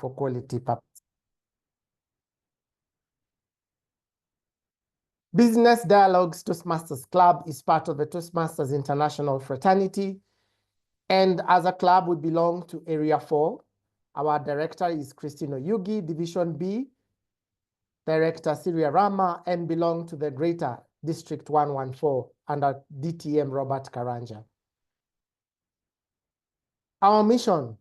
for quality purposes. Business Dialogues Toastmasters Club is part of the Toastmasters International Fraternity. And as a club, we belong to Area 4. Our director is Christine Oyugi, Division B, Director Syria Rama, and belong to the Greater District 114 under DTM Robert Karanja. Our mission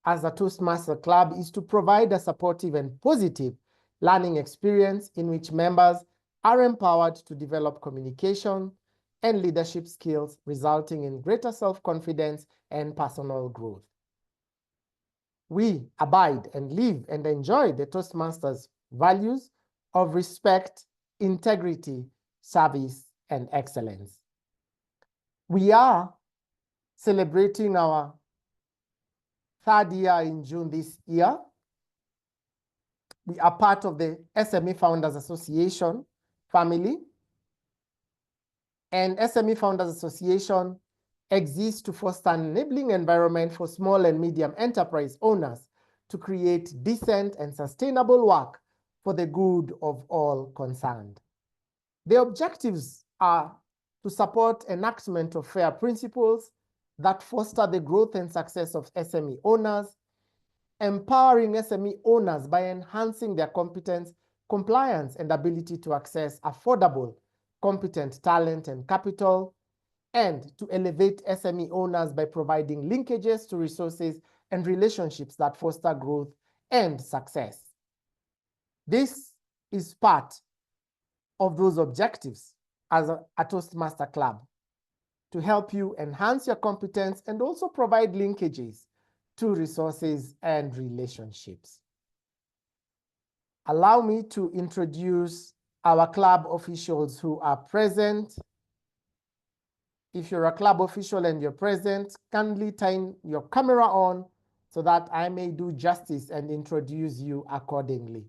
as a Toastmaster Club is to provide a supportive and positive learning experience in which members are empowered to develop communication and leadership skills, resulting in greater self-confidence and personal growth. We abide and live and enjoy the Toastmasters values of respect, integrity, service, and excellence. We are celebrating our 3rd year in June this year. We are part of the SME Founders Association family. And SME Founders Association exists to foster an enabling environment for small and medium enterprise owners to create decent and sustainable work for the good of all concerned. The objectives are to support enactment of fair principles that foster the growth and success of SME owners, empowering SME owners by enhancing their competence, compliance, and ability to access affordable, competent talent and capital, and to elevate SME owners by providing linkages to resources and relationships that foster growth and success. This is part of those objectives as a Toastmaster Club, to help you enhance your competence and also provide linkages to resources and relationships. Allow me to introduce our club officials who are present. If you're a club official and you're present, kindly turn your camera on so that I may do justice and introduce you accordingly.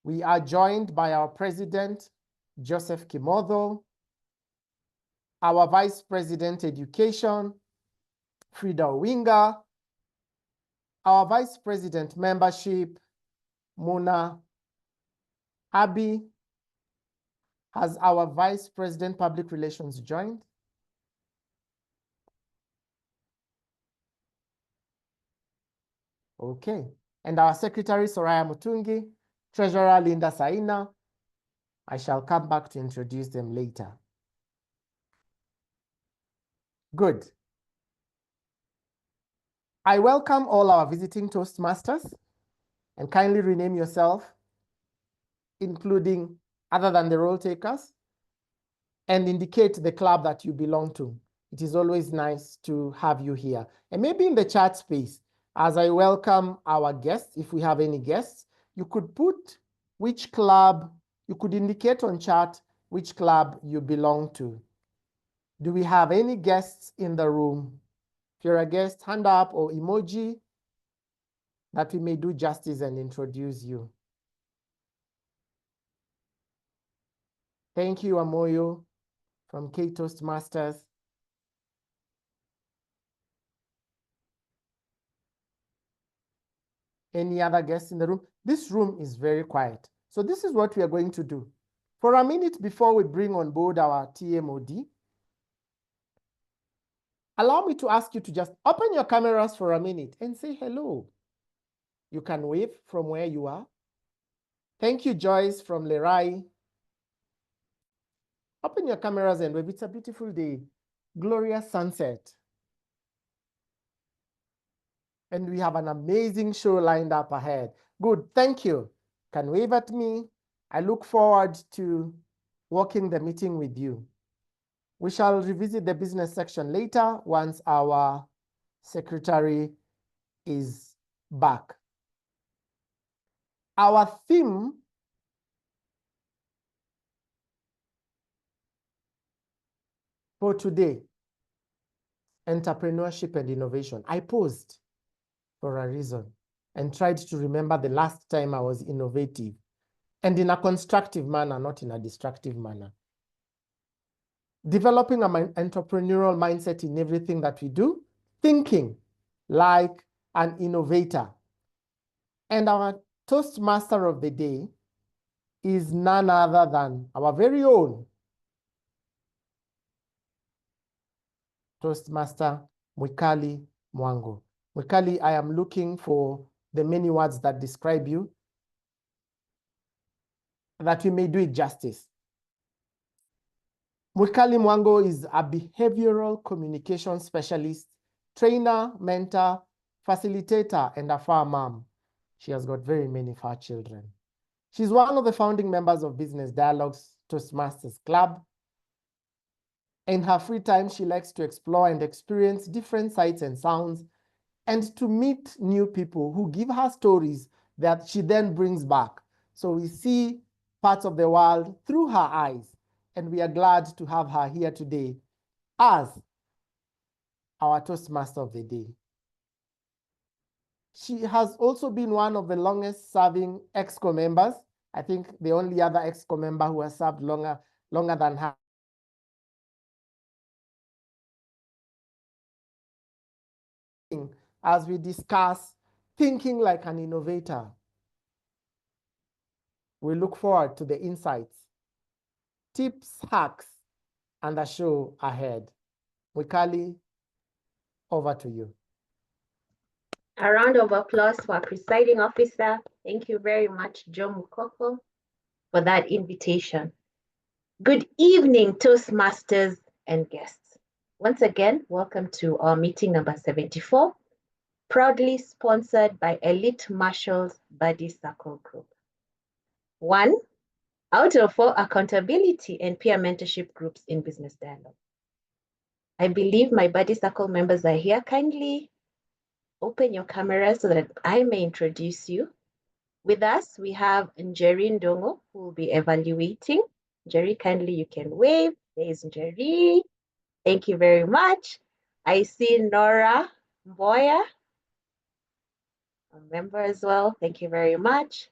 We are joined by our President, Joseph Kimotho, our Vice President Education, Frida Owinga, our Vice President Membership, Muna Abi. Has our Vice President Public Relations joined? Okay. And our Secretary, Soraya Mutungi, Treasurer, Linda Saina. I shall come back to introduce them later. Good. I welcome all our visiting Toastmasters, and kindly rename yourself, including other than the role takers, and indicate the club that you belong to. It is always nice to have you here. And maybe in the chat space, as I welcome our guests, if we have any guests, you could put which club, you could indicate on chat which club you belong to. Do we have any guests in the room? If you're a guest, hand up or emoji that we may do justice and introduce you. Thank you, Amoyo from K Toastmasters. Any other guests in the room? This room is very quiet. So this is what we are going to do. For a minute before we bring on board our TMOD, allow me to ask you to just open your cameras for a minute and say hello. You can wave from where you are. Thank you, Joyce from Lerai. Open your cameras and wave. It's a beautiful day. Glorious sunset. And we have an amazing show lined up ahead. Good, thank you. Can wave at me. I look forward to walking the meeting with you. We shall revisit the business section later once our secretary is back. Our theme for today, entrepreneurship and innovation. I paused for a reason and tried to remember the last time I was innovative, and in a constructive manner, not in a destructive manner. Developing an entrepreneurial mindset in everything that we do, thinking like an innovator. And our Toastmaster of the day is none other than our very own Toastmaster Mwikali Mwango. Mwikali, I am looking for the many words that describe you, that we may do it justice. Mwikali Mwango is a behavioral communication specialist, trainer, mentor, facilitator, and a fur mom. She has got very many fur children. She's one of the founding members of Business Dialogues Toastmasters Club. In her free time, she likes to explore and experience different sights and sounds, and to meet new people who give her stories that she then brings back. So we see parts of the world through her eyes, and we are glad to have her here today as our Toastmaster of the day. She has also been one of the longest serving EXCO members. I think the only other EXCO member who has served longer than her. As we discuss thinking like an innovator, we look forward to the insights, tips, hacks, and the show ahead. Mwikali, over to you. A round of applause for our presiding officer. Thank you very much, Joe Mukoko, for that invitation. Good evening, Toastmasters and guests. Once again, welcome to our meeting number 74, proudly sponsored by Elite Marshals Buddy Circle Group. 1 out of 4 accountability and peer mentorship groups in Business Dialogue. I believe my Buddy Circle members are here. Kindly open your cameras so that I may introduce you. With us, we have Njeri Ndongo, who will be evaluating. Njeri, kindly you can wave. There is Njeri. Thank you very much. I see Nora Mboya, a member as well. Thank you very much.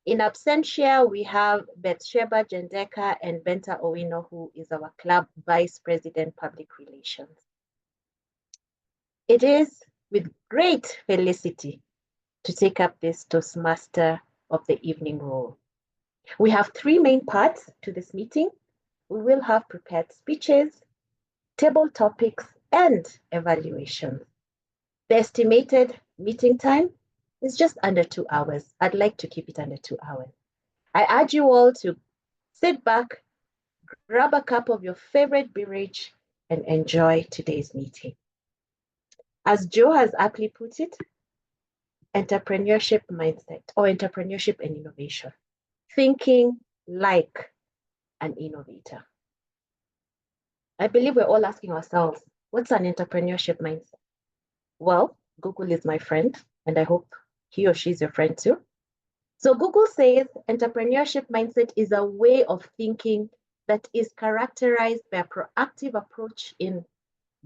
In absentia, we have Bathsheba Jendeka and Benta Owino, who is our club vice president, public relations. It is with great felicity to take up this Toastmaster of the evening role. We have 3 main parts to this meeting. We will have prepared speeches, table topics, and evaluations. The estimated meeting time is just under 2 hours. I'd like to keep it under 2 hours. I urge you all to sit back, grab a cup of your favorite beverage, and enjoy today's meeting. As Joe has aptly put it, entrepreneurship mindset or entrepreneurship and innovation, thinking like an innovator. I believe we're all asking ourselves, what's an entrepreneurship mindset? Well, Google is my friend, and I hope he or she is your friend too. So Google says entrepreneurship mindset is a way of thinking that is characterized by a proactive approach in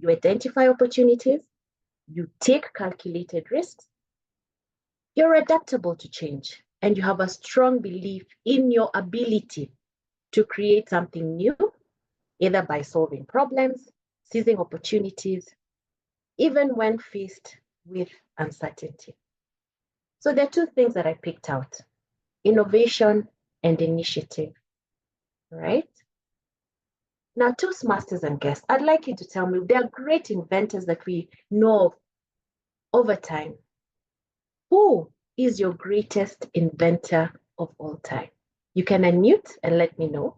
you identify opportunities, you take calculated risks, you're adaptable to change, and you have a strong belief in your ability to create something new, either by solving problems, seizing opportunities, even when faced with uncertainty. So there are 2 things that I picked out: innovation and initiative, right? Now, Toastmasters and guests, I'd like you to tell me, there are great inventors that we know of over time. Who is your greatest inventor of all time? You can unmute and let me know.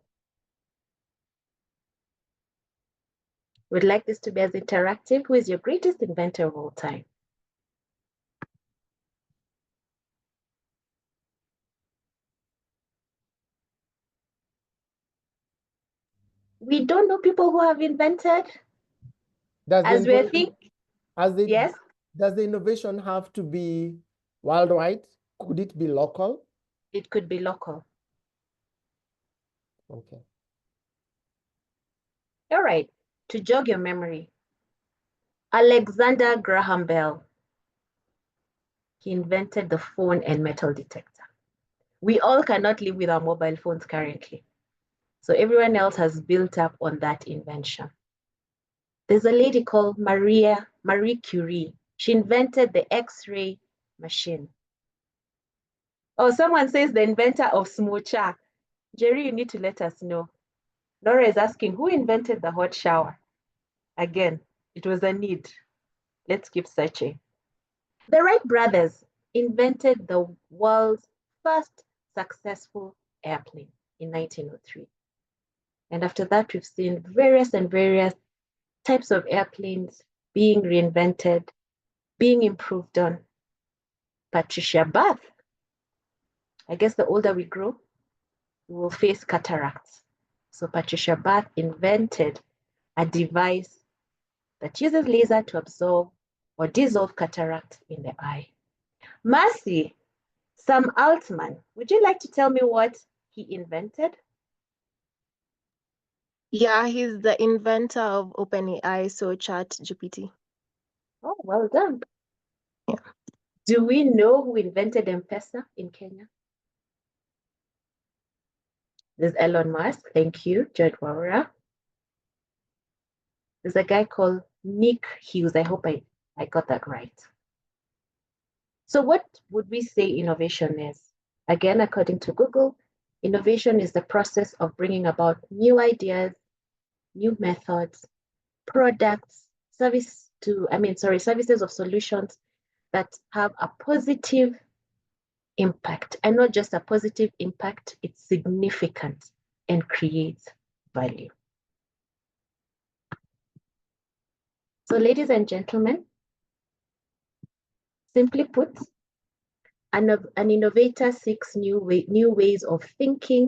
We'd like this to be as interactive. Who is your greatest inventor of all time? We don't know people who have invented. As we think, yes. Does the innovation have to be worldwide? Could it be local? It could be local. Okay. All right. To jog your memory, Alexander Graham Bell, he invented the phone and metal detector. We all cannot live with our mobile phones currently. So everyone else has built up on that invention. There's a lady called Marie Curie. She invented the X-ray machine. Oh, someone says the inventor of smoocha. Jerry, you need to let us know. Laura is asking, who invented the hot shower? Again, it was a need. Let's keep searching. The Wright brothers invented the world's first successful airplane in 1903. And after that, we've seen various types of airplanes being reinvented, being improved on. Patricia Bath. I guess the older we grow, we will face cataracts. So Patricia Bath invented a device that uses laser to absorb or dissolve cataract in the eye. Mercy, Sam Altman, would you like to tell me what he invented? Yeah, he's the inventor of OpenAI, so ChatGPT. Oh, well done. Yeah. Do we know who invented M-Pesa in Kenya? There's Elon Musk, thank you, George Waura. There's a guy called Nick Hughes. I hope I got that right. So what would we say innovation is? Again, according to Google, innovation is the process of bringing about new ideas, new methods, products, services of solutions that have a positive impact. And not just a positive impact, it's significant and creates value. So ladies and gentlemen, simply put, an innovator seeks new ways of thinking,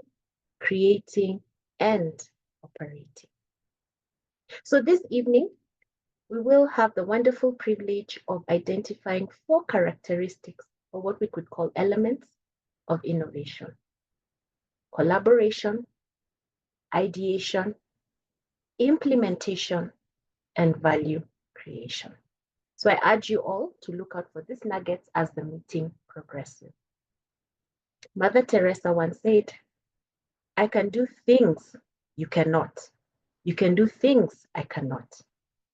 creating, and operating. So this evening, we will have the wonderful privilege of identifying 4 characteristics, or what we could call elements of innovation: collaboration, ideation, implementation, and value creation. So I urge you all to look out for these nuggets as the meeting progresses. Mother Teresa once said, I can do things you cannot. You can do things I cannot.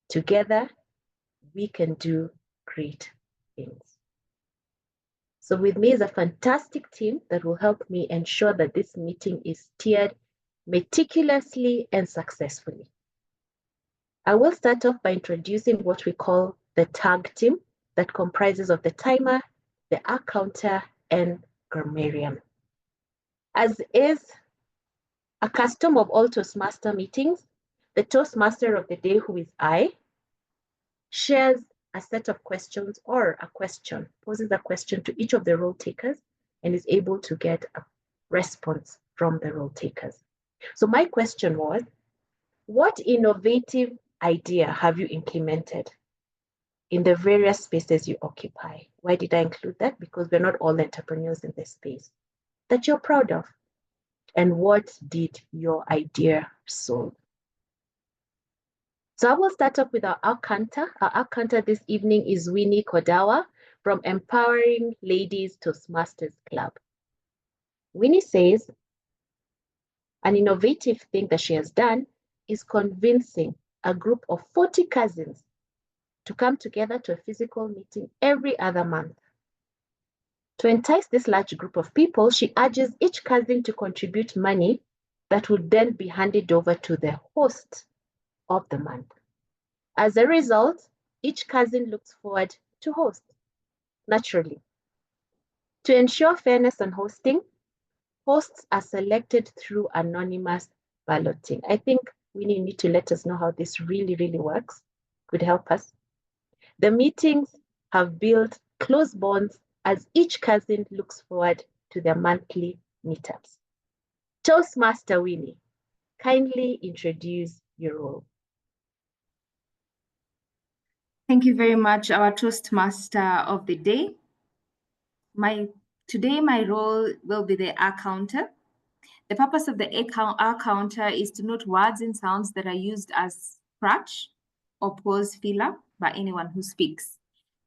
Together, we can do great things. So with me is a fantastic team that will help me ensure that this meeting is steered meticulously and successfully. I will start off by introducing what we call the tag team that comprises of the timer, the R counter, and grammarian. As is a custom of all Toastmaster meetings, the Toastmaster of the day, who is I, shares a set of questions or a question, poses a question to each of the role takers and is able to get a response from the role takers. So my question was, what innovative idea have you implemented in the various spaces you occupy? Why did I include that? Because we're not all entrepreneurs in this space. That you're proud of. And what did your idea solve? So I will start off with our Alcanta. Our Alcanta this evening is Winnie Kodawa from Empowering Ladies Toastmasters Club. Winnie says an innovative thing that she has done is convincing a group of 40 cousins to come together to a physical meeting every other month. To entice this large group of people, she urges each cousin to contribute money that would then be handed over to the host of the month. As a result, each cousin looks forward to host, naturally. To ensure fairness on hosting, hosts are selected through anonymous balloting. I think we need to let us know how this really, really works. Could help us. The meetings have built close bonds as each cousin looks forward to their monthly meetups. Toastmaster Winnie, kindly introduce your role. Thank you very much, our Toastmaster of the day. Today, my role will be the R counter. The purpose of the R counter is to note words and sounds that are used as scratch or pause filler by anyone who speaks.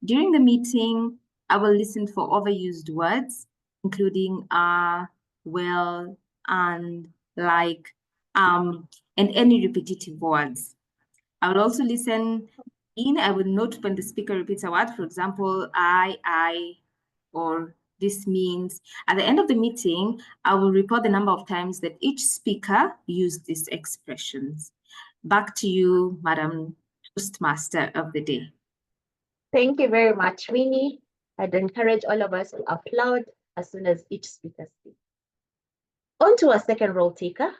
During the meeting, I will listen for overused words, including well, and, like, and any repetitive words. I will also listen in. I will note when the speaker repeats a word, for example, I, or This means at the end of the meeting, I will report the number of times that each speaker used these expressions. Back to you, Madam Toastmaster of the day. Thank you very much, Winnie. I'd encourage all of us to applaud as soon as each speaker speaks. On to our second role taker,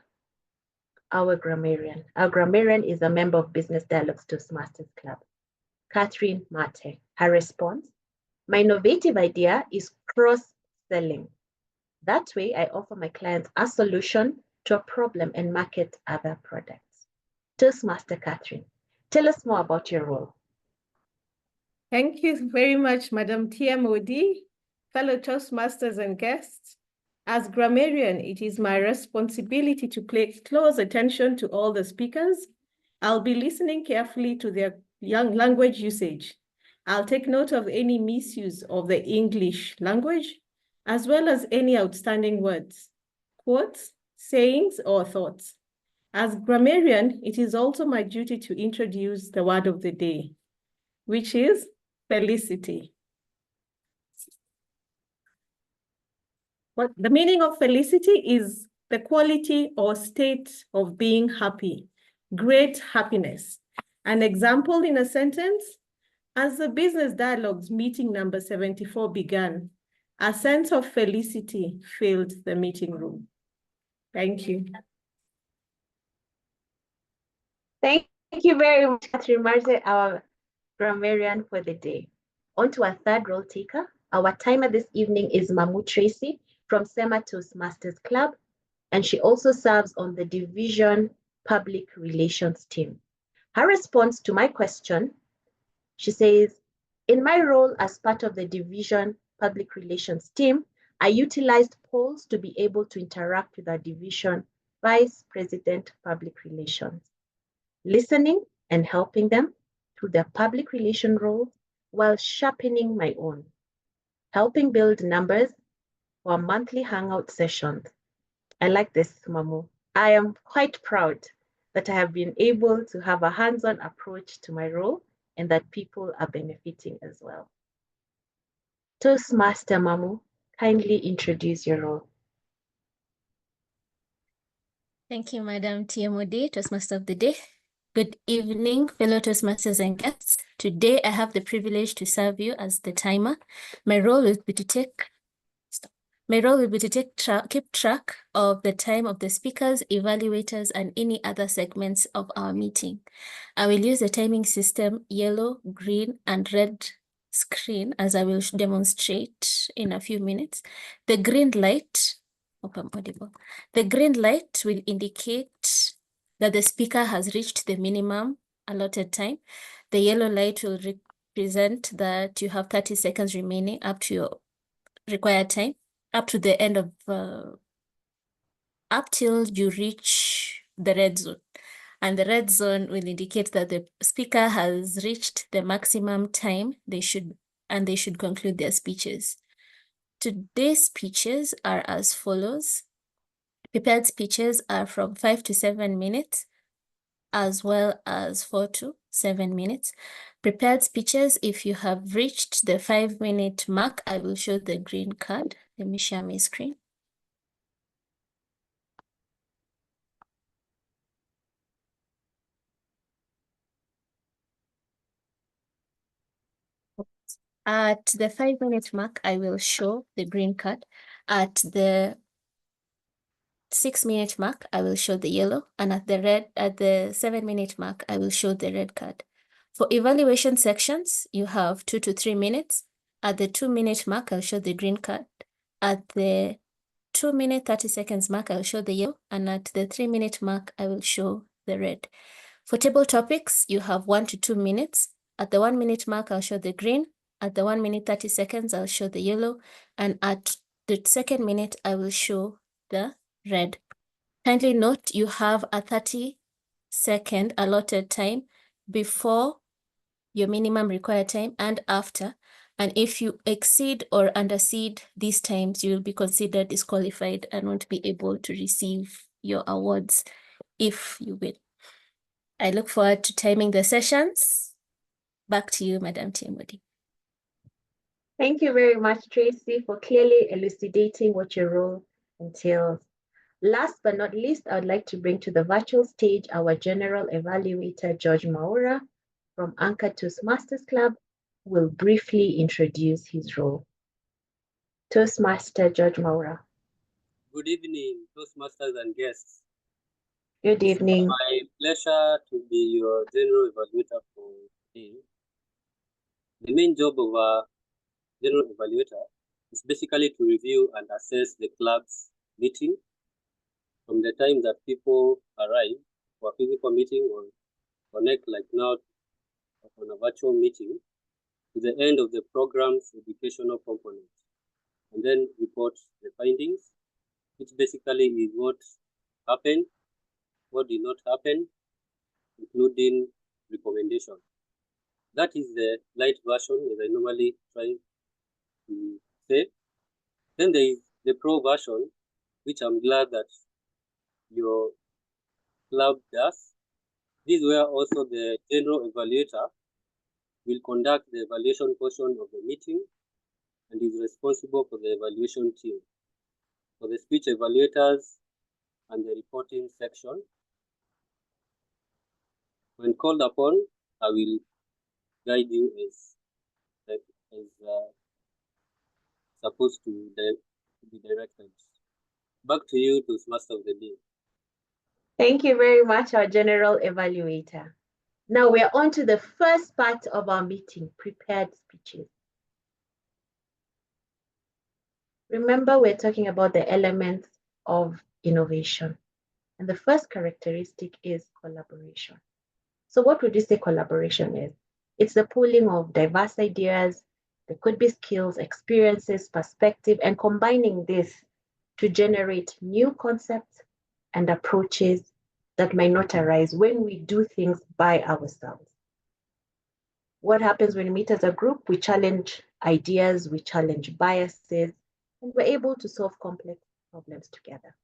our grammarian. Our grammarian is a member of Business Dialogues Toastmasters Club, Catherine Mate. Her response: my innovative idea is cross-selling. That way, I offer my clients a solution to a problem and market other products. Toastmaster Catherine, tell us more about your role. Thank you very much, Madam TMOD, fellow Toastmasters and guests. As grammarian, it is my responsibility to pay close attention to all the speakers. I'll be listening carefully to their language usage. I'll take note of any misuse of the English language, as well as any outstanding words, quotes, sayings, or thoughts. As grammarian, it is also my duty to introduce the word of the day, which is felicity. What the meaning of felicity is the quality or state of being happy, great happiness. An example in a sentence: as the Business Dialogues meeting number 74 began, a sense of felicity filled the meeting room. Thank you. Thank you very much, Catherine Marte, our grammarian for the day. On to our third role taker. Our timer this evening is Mamu Tracy from SEMA Toastmasters Club, and she also serves on the Division Public Relations team. Her response to my question, she says, in my role as part of the Division Public Relations team, I utilized polls to be able to interact with our Division Vice President Public Relations, listening and helping them through their public relation roles while sharpening my own, helping build numbers for monthly hangout sessions. I like this, Mamu. I am quite proud that I have been able to have a hands-on approach to my role and that people are benefiting as well. Toastmaster Mamu, kindly introduce your role. Thank you, Madam TMOD, Toastmaster of the Day. Good evening, fellow Toastmasters and guests. Today, I have the privilege to serve you as the timer. My role will be to keep track of the time of the speakers, evaluators, and any other segments of our meeting. I will use the timing system yellow, green, and red screen, as I will demonstrate in a few minutes. The green light, hope I'm audible. The green light will indicate that the speaker has reached the minimum allotted time. The yellow light will represent that you have 30 seconds remaining up to your required time, up to the end of, up till you reach the red zone. And the red zone will indicate that the speaker has reached the maximum time they should conclude their speeches. Today's speeches are as follows. Prepared speeches are from 5 to 7 minutes, as well as 4 to 7 minutes. Prepared speeches, if you have reached the 5-minute mark, I will show the green card. Let me share my screen. At the 5-minute mark, I will show the green card. At the 6-minute mark, I will show the yellow, and at the 7-minute mark, I will show the red card. For evaluation sections, you have 2 to 3 minutes. At the 2-minute mark, I'll show the green card. At the 2-minute 30 seconds mark, I'll show the yellow, and at the 3-minute mark, I will show the red. For table topics, you have 1 to 2 minutes. At the 1-minute mark, I'll show the green. At the 1 minute 30 seconds, I'll show the yellow, and at the 2nd minute, I will show the red. Kindly note you have a 30-second allotted time before your minimum required time and after. And if you exceed or underseed these times, you will be considered disqualified and won't be able to receive your awards if you win. I look forward to timing the sessions. Back to you, Madam TMOD. Thank you very much, Tracy, for clearly elucidating what your role entails. Last but not least, I would like to bring to the virtual stage our General Evaluator, George Maura, from Anchor Toastmasters Club, who will briefly introduce his role. Toastmaster George Maura. Good evening, Toastmasters and guests. Good evening. It's my pleasure to be your General Evaluator for today. The main job of a General Evaluator is basically to review and assess the club's meeting from the time that people arrive for a physical meeting or connect like now on a virtual meeting to the end of the program's educational component, and then report the findings, which basically is what happened, what did not happen, including recommendation. That is the light version, as I normally try to say. Then there is the pro version, which I'm glad that your club does. This is where also the general evaluator will conduct the evaluation portion of the meeting and is responsible for the evaluation team, for the speech evaluators and the reporting section. When called upon, I will guide you as supposed to be directed. Back to you, Toastmaster of the Day. Thank you very much, our General Evaluator. Now we're on to the first part of our meeting, prepared speeches. Remember, we're talking about the elements of innovation. And the first characteristic is collaboration. So what would you say collaboration is? It's the pooling of diverse ideas. There could be skills, experiences, perspective, and combining this to generate new concepts and approaches that might not arise when we do things by ourselves. What happens when we meet as a group? We challenge ideas, we challenge biases, and we're able to solve complex problems together.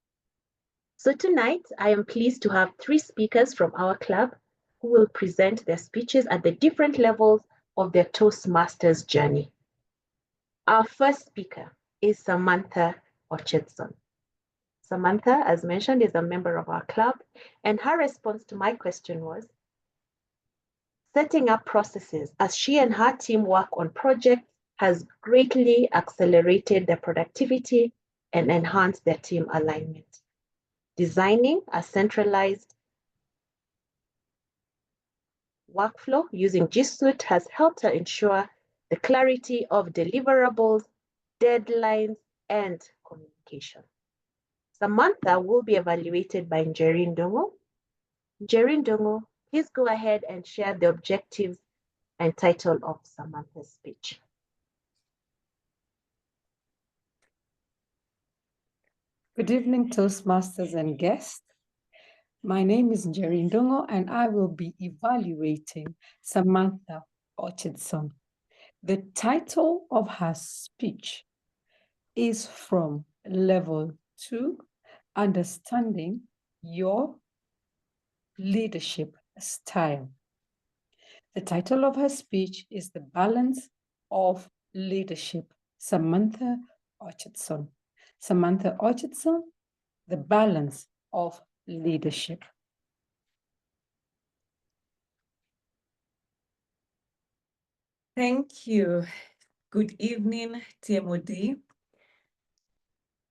So tonight, I am pleased to have 3 speakers from our club who will present their speeches at the different levels of their Toastmasters journey. Our first speaker is Samantha Orchardson. Samantha, as mentioned, is a member of our club, and her response to my question was, setting up processes as she and her team work on projects has greatly accelerated their productivity and enhanced their team alignment. Designing a centralized workflow using G Suite has helped her ensure the clarity of deliverables, deadlines, and communication. Samantha will be evaluated by Njeri Ndongo. Njeri Ndongo, please go ahead and share the objectives and title of Samantha's speech. Good evening, Toastmasters and guests. My name is Njeri Ndongo, and I will be evaluating Samantha Orchardson. The title of her speech is from Level 2, Understanding Your Leadership Style. The title of her speech is The Balance of Leadership, Samantha Orchardson. Samantha Orchardson, The Balance of Leadership. Thank you. Good evening, TMOD,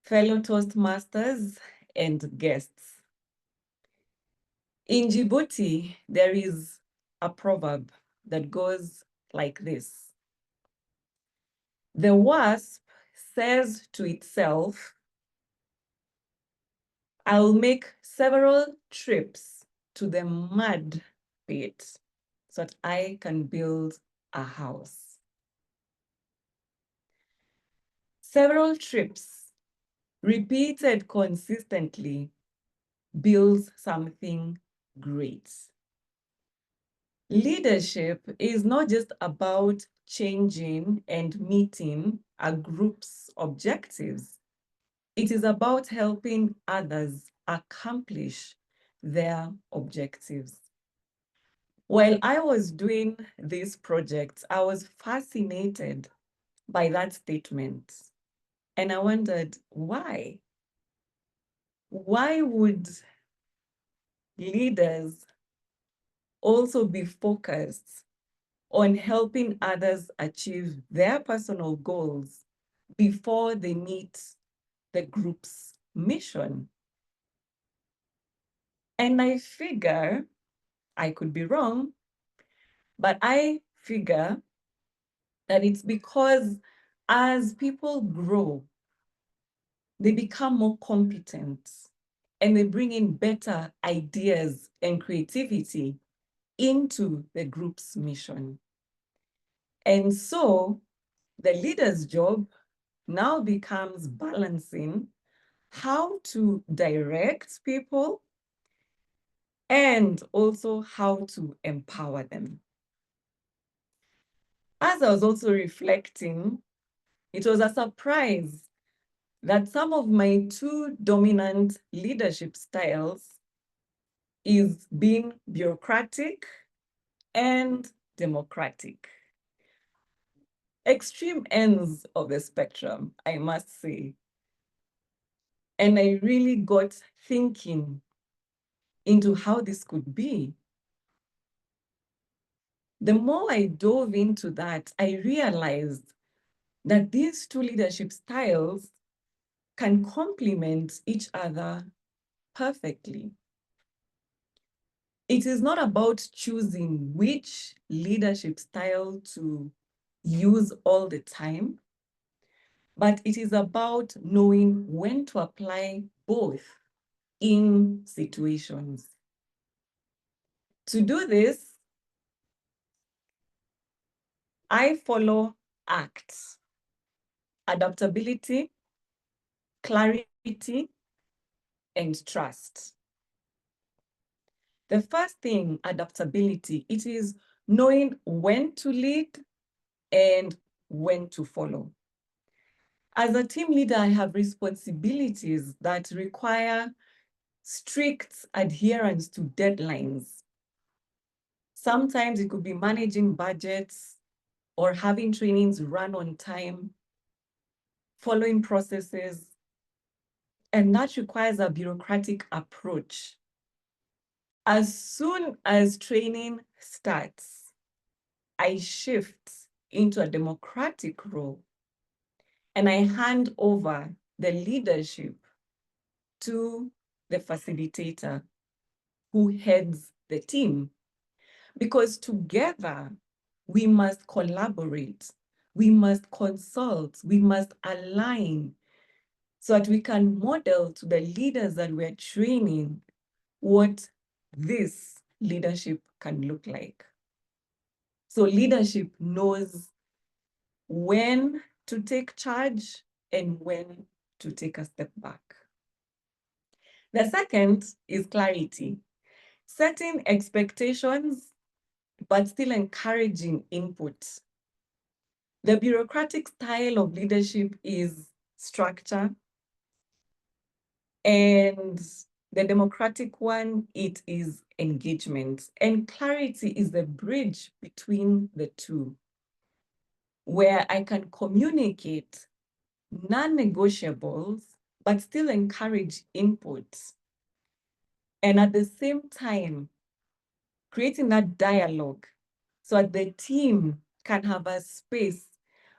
fellow Toastmasters and guests. In Djibouti, there is a proverb that goes like this. The wasp says to itself, I'll make several trips to the mud pit so that I can build a house. Several trips, repeated consistently, builds something great. Leadership is not just about changing and meeting a group's objectives. It is about helping others accomplish their objectives. While I was doing this project, I was fascinated by that statement. And I wondered, why? Why would leaders also be focused on helping others achieve their personal goals before they meet the group's mission? And I figure, I could be wrong, but I figure that it's because as people grow, they become more competent and they bring in better ideas and creativity into the group's mission. And so the leader's job now becomes balancing how to direct people and also how to empower them. As I was also reflecting, it was a surprise that some of my two dominant leadership styles is being bureaucratic and democratic. Extreme ends of the spectrum, I must say. And I really got thinking into how this could be. The more I dove into that, I realized that these two leadership styles can complement each other perfectly. It is not about choosing which leadership style to use all the time, but it is about knowing when to apply both in situations. To do this, I follow ACT: adaptability, clarity, and trust. The first thing, adaptability, it is knowing when to lead and when to follow. As a team leader, I have responsibilities that require strict adherence to deadlines. Sometimes it could be managing budgets or having trainings run on time, following processes, and that requires a bureaucratic approach. As soon as training starts, I shift into a democratic role and I hand over the leadership to the facilitator who heads the team. Because together we must collaborate, we must consult, we must align so that we can model to the leaders that we're training what this leadership can look like. So leadership knows when to take charge and when to take a step back. The second is clarity, setting expectations, but still encouraging input. The bureaucratic style of leadership is structure, and the democratic one, it is engagement. And clarity is the bridge between the two, where I can communicate non-negotiables, but still encourage input. And at the same time, creating that dialogue so that the team can have a space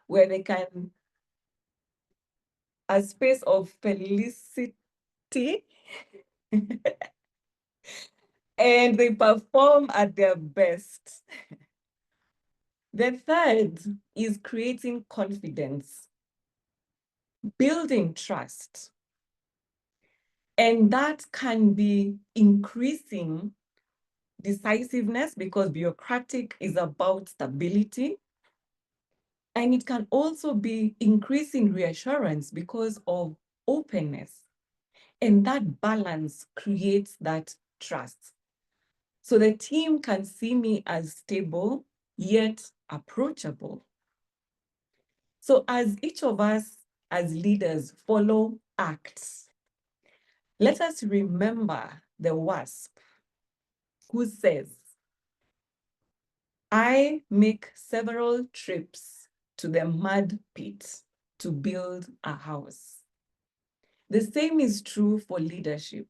where they can, a space of felicity, and they perform at their best. The third is creating confidence, building trust. And that can be increasing decisiveness because bureaucratic is about stability. And it can also be increasing reassurance because of openness. And that balance creates that trust. So the team can see me as stable, yet approachable. So as each of us as leaders follow ACTS, let us remember the WASP, who says, I make several trips to the mud pit to build a house. The same is true for leadership.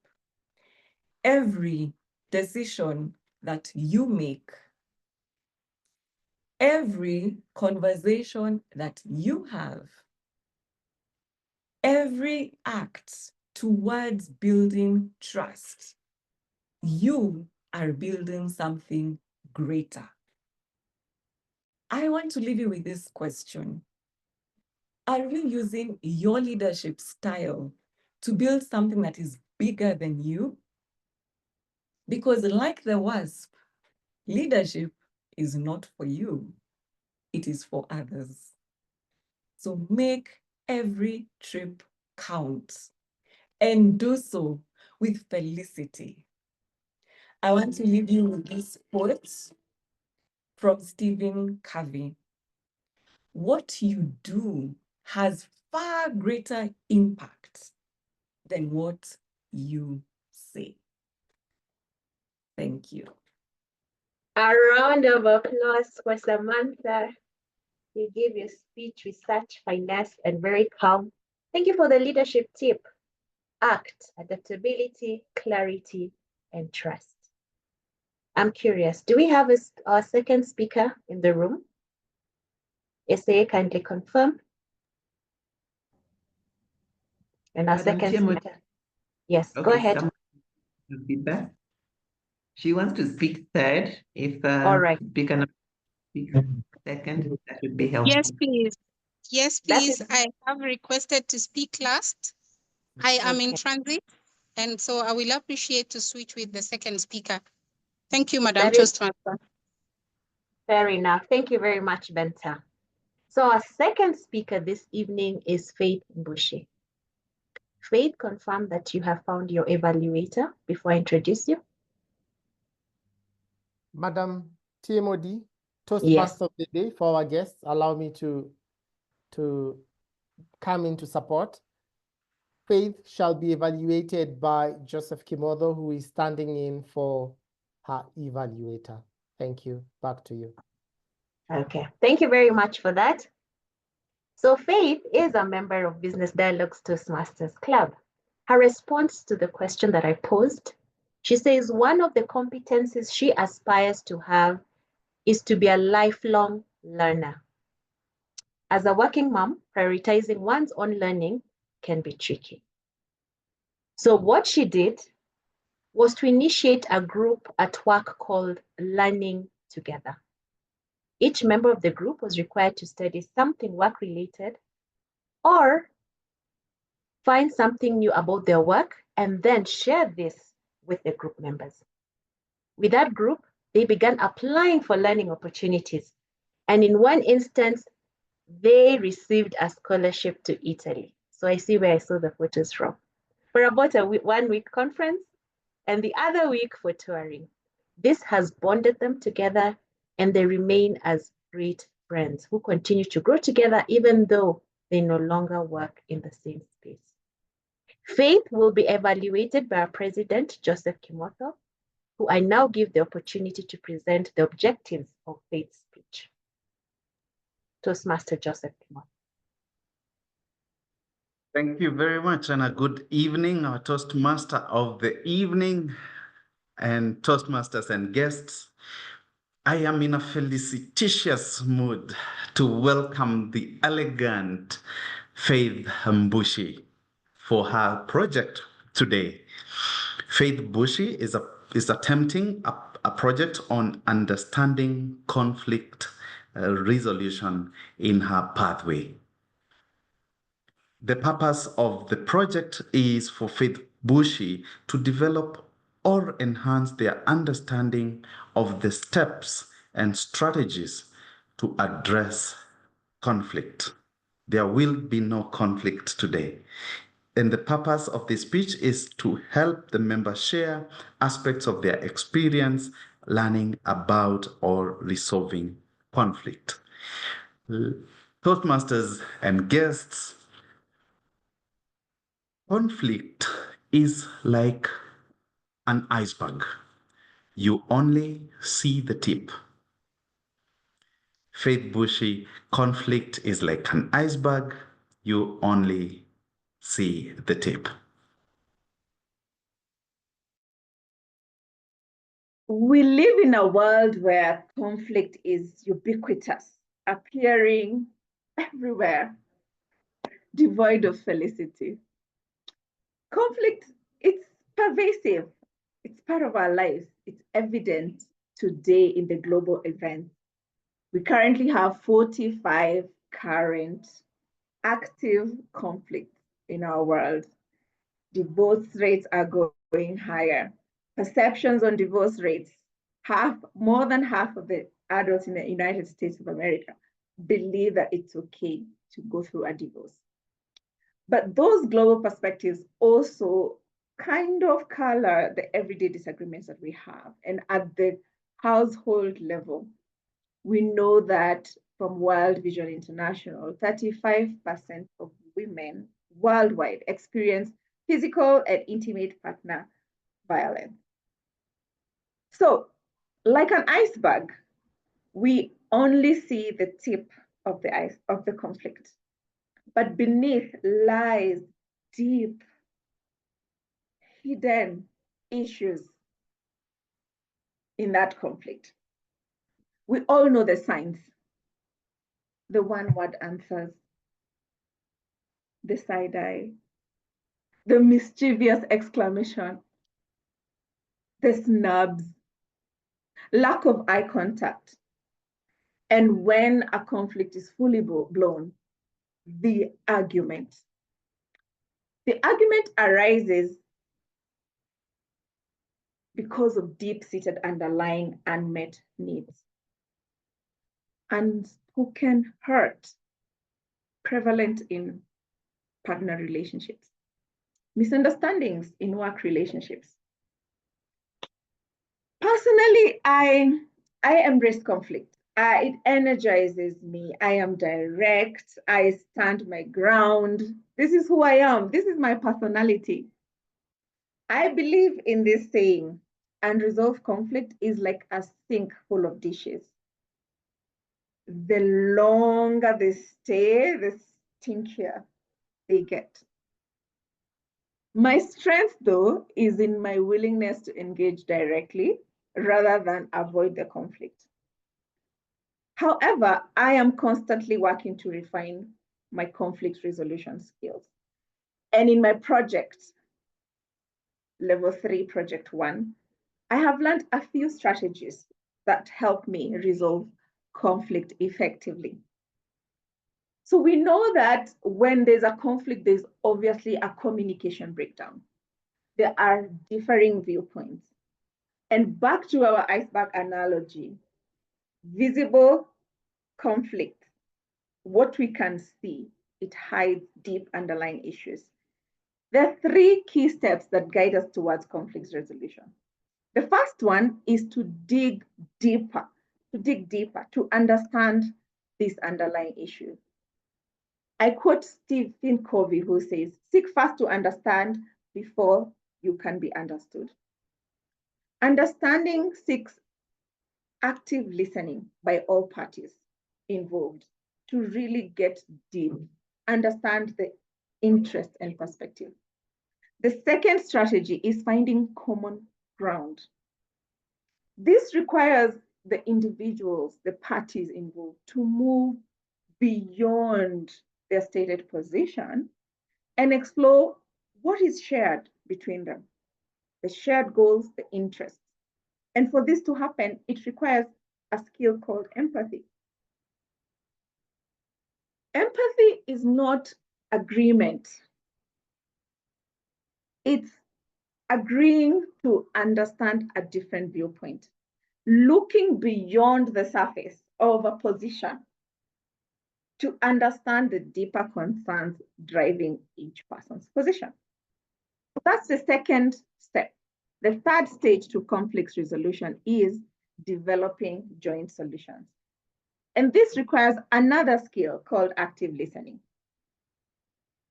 Every decision that you make, every conversation that you have, every act towards building trust, you are building something greater. I want to leave you with this question. Are you using your leadership style to build something that is bigger than you? Because like the wasp, leadership is not for you, it is for others. So make every trip count and do so with felicity. I want to leave you with this quote from Stephen Covey. What you do has far greater impact than what you say. Thank you. A round of applause for Samantha. You gave your speech with such finesse and very calm. Thank you for the leadership tip. ACT, adaptability, clarity, and trust. I'm curious, do we have a second speaker in the room? SA, kindly confirm. And our Madam second Chairman, speaker. Yes, go okay, ahead. someone will be back. She wants to speak third. If All right. speaker number speak second, that would be helpful. Yes, please. Yes, That please. is I have requested to speak last. I am in okay. transit, and so I will appreciate to switch with the second speaker. Thank you, Madam That is Toastmaster. fair enough. Thank you very much, Benta. So our second speaker this evening is Faith Mbushi. Faith, confirm that you have found your evaluator before I introduce you. Madam TMOD, Toastmaster Yes. of the day for our guests, allow me to come into support. Faith shall be evaluated by Joseph Kimotho, who is standing in for her evaluator. Thank you. Back to you. Okay. Thank you very much for that. So Faith is a member of Business Dialogues Toastmasters Club. Her response to the question that I posed, she says one of the competencies she aspires to have is to be a lifelong learner. As a working mom, prioritizing one's own learning can be tricky. So what she did was to initiate a group at work called Learning Together. Each member of the group was required to study something work-related or find something new about their work and then share this with the group members. With that group, they began applying for learning opportunities. And in one instance, they received a scholarship to Italy. So I see where I saw the photos from. For about a 1 week conference and the other week for touring. This has bonded them together and they remain as great friends who continue to grow together even though they no longer work in the same space. Faith will be evaluated by our president, Joseph Kimotho, who I now give the opportunity to present the objectives of Faith's speech. Toastmaster Joseph Kimotho. Thank you very much, and a good evening, our Toastmaster of the evening, and Toastmasters and guests. I am in a felicitous mood to welcome the elegant Faith Mbushi for her project today. Faith Mbushi is attempting a project on understanding conflict resolution in her pathway. The purpose of the project is for Faith Mbushi to develop or enhance their understanding of the steps and strategies to address conflict. There will be no conflict today. And the purpose of this speech is to help the members share aspects of their experience learning about or resolving conflict. Toastmasters and guests, conflict is like an iceberg. You only see the tip. Faith Bushi, conflict is like an iceberg. You only see the tip. We live in a world where conflict is ubiquitous, appearing everywhere, devoid of felicity. Conflict, it's pervasive. It's part of our lives. It's evident today in the global events. We currently have 45 current active conflicts in our world. Divorce rates are going higher. Perceptions on divorce rates, more than half of the adults in the United States of America believe that it's okay to go through a divorce. But those global perspectives also kind of color the everyday disagreements that we have. And at the household level, we know that from World Vision International, 35% of women worldwide experience physical and intimate partner violence. So, like an iceberg, we only see the tip of the conflict, but beneath lies deep, hidden issues in that conflict. We all know the signs, the one-word answers, the side eye, the mischievous exclamation, the snubs, lack of eye contact. And when a conflict is fully blown, the argument. The argument arises because of deep-seated underlying unmet needs. Unspoken hurt, prevalent in partner relationships. Misunderstandings in work relationships. Personally, I embrace conflict. It energizes me. I am direct. I stand my ground. This is who I am. This is my personality. I believe in this saying, unresolved conflict is like a sink full of dishes. The longer they stay, the stinkier they get. My strength, though, is in my willingness to engage directly rather than avoid the conflict. However, I am constantly working to refine my conflict resolution skills. And in my project, Level 3, Project 1, I have learned a few strategies that help me resolve conflict effectively. So we know that when there's a conflict, there's obviously a communication breakdown. There are differing viewpoints. And back to our iceberg analogy, visible conflict, what we can see, it hides deep underlying issues. There are 3 key steps that guide us towards conflict resolution. The first one is to dig deeper, to understand this underlying issue. I quote Stephen Covey, who says, "Seek first to understand before you can be understood." Understanding seeks active listening by all parties involved to really get deep, understand the interest and perspective. The second strategy is finding common ground. This requires the individuals, the parties involved, to move beyond their stated position and explore what is shared between them, the shared goals, the interests. And for this to happen, it requires a skill called empathy. Empathy is not agreement. It's agreeing to understand a different viewpoint, looking beyond the surface of a position to understand the deeper concerns driving each person's position. That's the second step. The third stage to conflict resolution is developing joint solutions. And this requires another skill called active listening.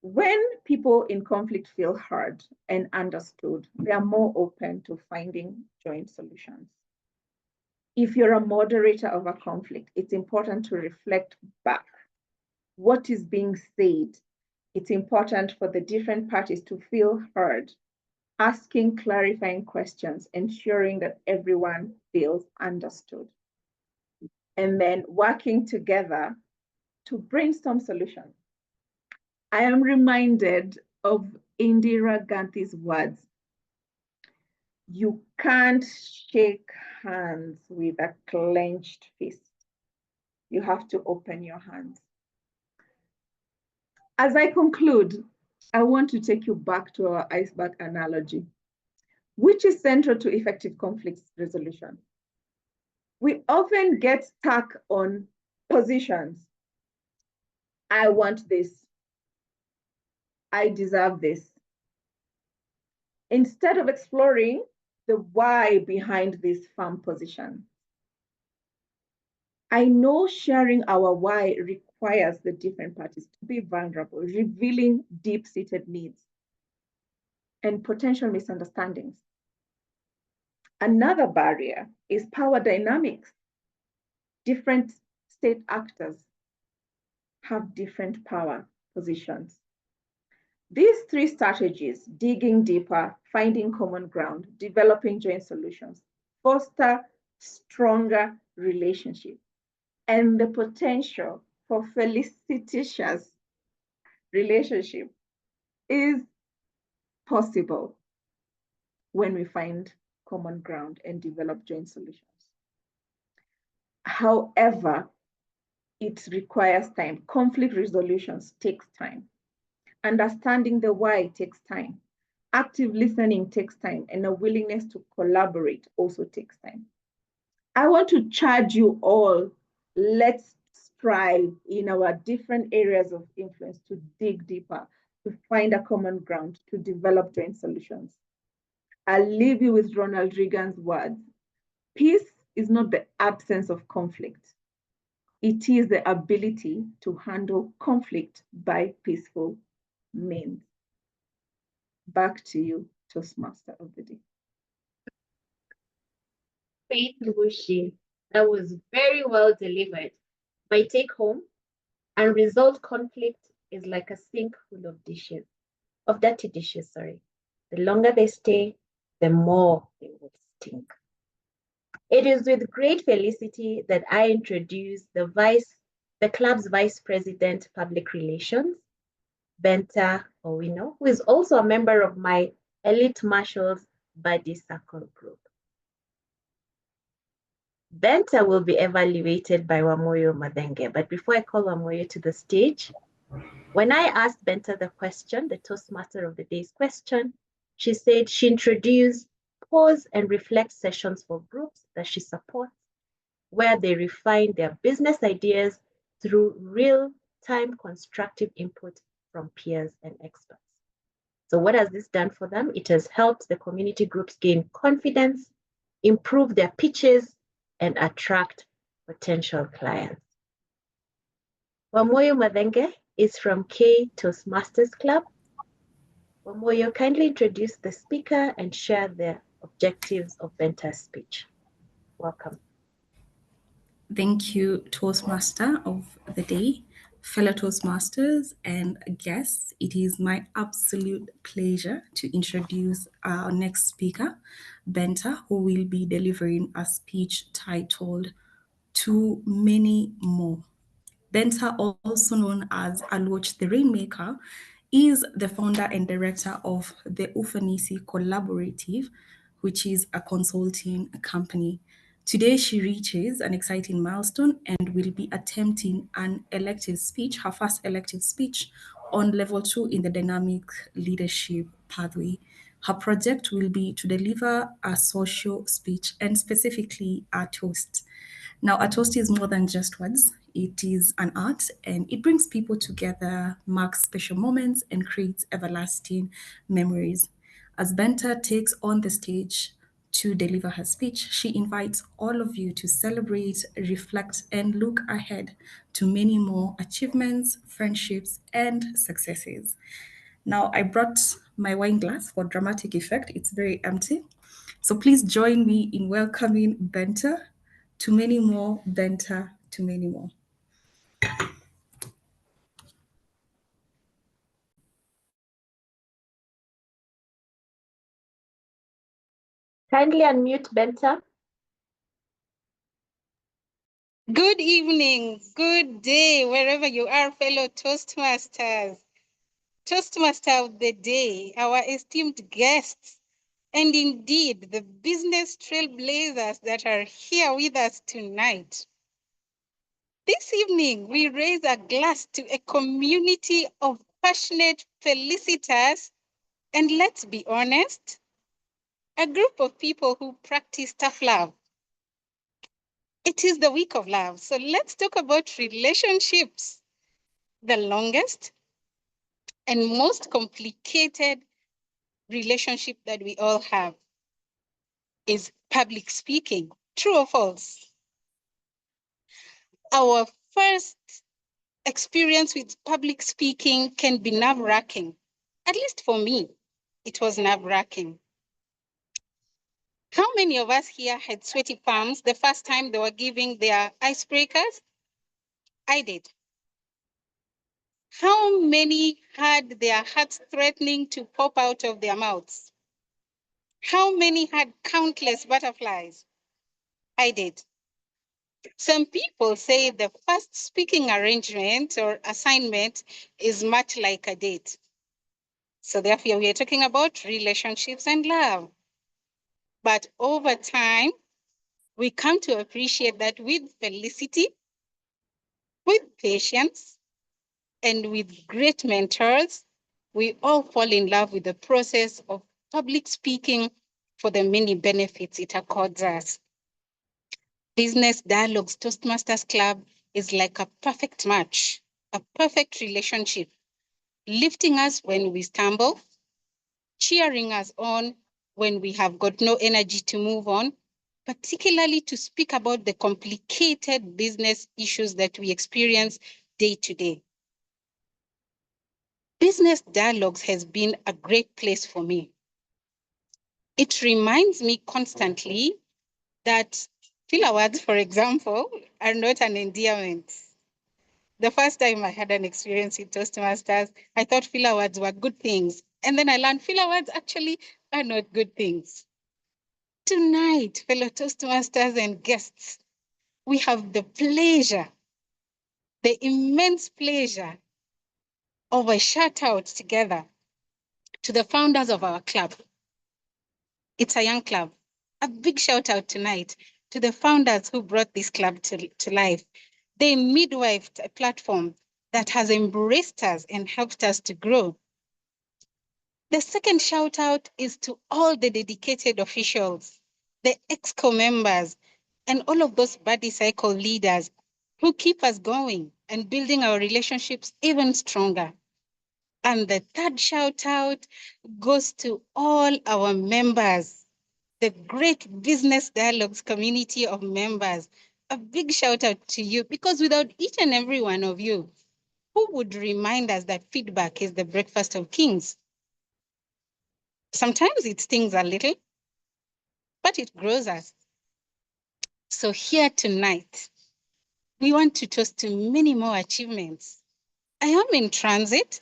When people in conflict feel heard and understood, they are more open to finding joint solutions. If you're a moderator of a conflict, it's important to reflect back. What is being said? It's important for the different parties to feel heard, asking clarifying questions, ensuring that everyone feels understood, and then working together to brainstorm solutions. I am reminded of Indira Gandhi's words. You can't shake hands with a clenched fist. You have to open your hands. As I conclude, I want to take you back to our iceberg analogy, which is central to effective conflict resolution. We often get stuck on positions. I want this. I deserve this. Instead of exploring the why behind this firm position. I know sharing our why requires the different parties to be vulnerable, revealing deep-seated needs and potential misunderstandings. Another barrier is power dynamics. Different state actors have different power positions. These three strategies, digging deeper, finding common ground, developing joint solutions, foster stronger relationships and the potential for felicitous relationship is possible when we find common ground and develop joint solutions. However, it requires time. Conflict resolutions takes time. Understanding the why takes time. Active listening takes time, and a willingness to collaborate also takes time. I want to charge you all, let's strive in our different areas of influence to dig deeper, to find a common ground, to develop joint solutions. I'll leave you with Ronald Reagan's words. Peace is not the absence of conflict. It is the ability to handle conflict by peaceful means. Back to you, Toastmaster of the Day. Faith Lushi, that was very well delivered. My take home, unresolved conflict is like a sink full of dirty dishes, sorry. The longer they stay, the more they will stink. It is with great felicity that I introduce the club's Vice President, Public Relations, Benta Owino, who is also a member of my Elite Marshals Buddy Circle group. Benta will be evaluated by Wamoyo Madenge, but before I call Wamoyo to the stage, when I asked Benta the question, the Toastmaster of the Day's question, she said she introduced pause and reflect sessions for groups that she supports, where they refine their business ideas through real-time constructive input from peers and experts. So what has this done for them? It has helped the community groups gain confidence, improve their pitches, and attract potential clients. Wamoyo Madenge is from K Toastmasters Club. Wamoyo, kindly introduce the speaker and share the objectives of Benta's speech. Welcome. Thank you, Toastmaster of the Day, fellow Toastmasters and guests. It is my absolute pleasure to introduce our next speaker, Benta, who will be delivering a speech titled "To Many More." Benta, also known as Aloch the Rainmaker, is the founder and director of the Ufanisi Collaborative, which is a consulting company. Today, she reaches an exciting milestone and will be attempting an elective speech, her first elective speech, on level 2 in the dynamic leadership pathway. Her project will be to deliver a social speech and specifically a toast. Now, a toast is more than just words. It is an art and it brings people together, marks special moments, and creates everlasting memories. As Benta takes on the stage to deliver her speech, she invites all of you to celebrate, reflect, and look ahead to many more achievements, friendships, and successes. Now, I brought my wine glass for dramatic effect. It's very empty. So please join me in welcoming Benta To many more, Benta, to many more. Kindly unmute Benta. Good evening, good day, wherever you are, fellow Toastmasters. Toastmaster of the day, our esteemed guests, and indeed the business trailblazers that are here with us tonight. This evening, we raise a glass to a community of passionate felicitors, and let's be honest, a group of people who practice tough love. It is the week of love, so let's talk about relationships. The longest and most complicated relationship that we all have is public speaking. True or false? Our first experience with public speaking can be nerve-wracking. At least for me, it was nerve-wracking. How many of us here had sweaty palms the first time they were giving their icebreakers? I did. How many had their hearts threatening to pop out of their mouths? How many had countless butterflies? I did. Some people say the first speaking arrangement or assignment is much like a date. So therefore, we are talking about relationships and love. But over time, we come to appreciate that with felicity, with patience, and with great mentors, we all fall in love with the process of public speaking for the many benefits it accords us. Business Dialogues Toastmasters Club is like a perfect match, a perfect relationship, lifting us when we stumble, cheering us on when we have got no energy to move on, particularly to speak about the complicated business issues that we experience day to day. Business Dialogues has been a great place for me. It reminds me constantly that filler words, for example, are not an endearment. The first time I had an experience in Toastmasters, I thought filler words were good things. And then I learned filler words actually are not good things. Tonight, fellow Toastmasters and guests, we have the pleasure, the immense pleasure of a shout out together to the founders of our club. It's a young club. A big shout out tonight to the founders who brought this club to life. They midwifed a platform that has embraced us and helped us to grow. The second shout out is to all the dedicated officials, the EXCO members, and all of those buddy cycle leaders who keep us going and building our relationships even stronger. And the third shout out goes to all our members, the great Business Dialogues community of members. A big shout out to you, because without each and every one of you, who would remind us that feedback is the breakfast of kings? Sometimes it stings a little, but it grows us. So here tonight, we want to toast to many more achievements. I am in transit,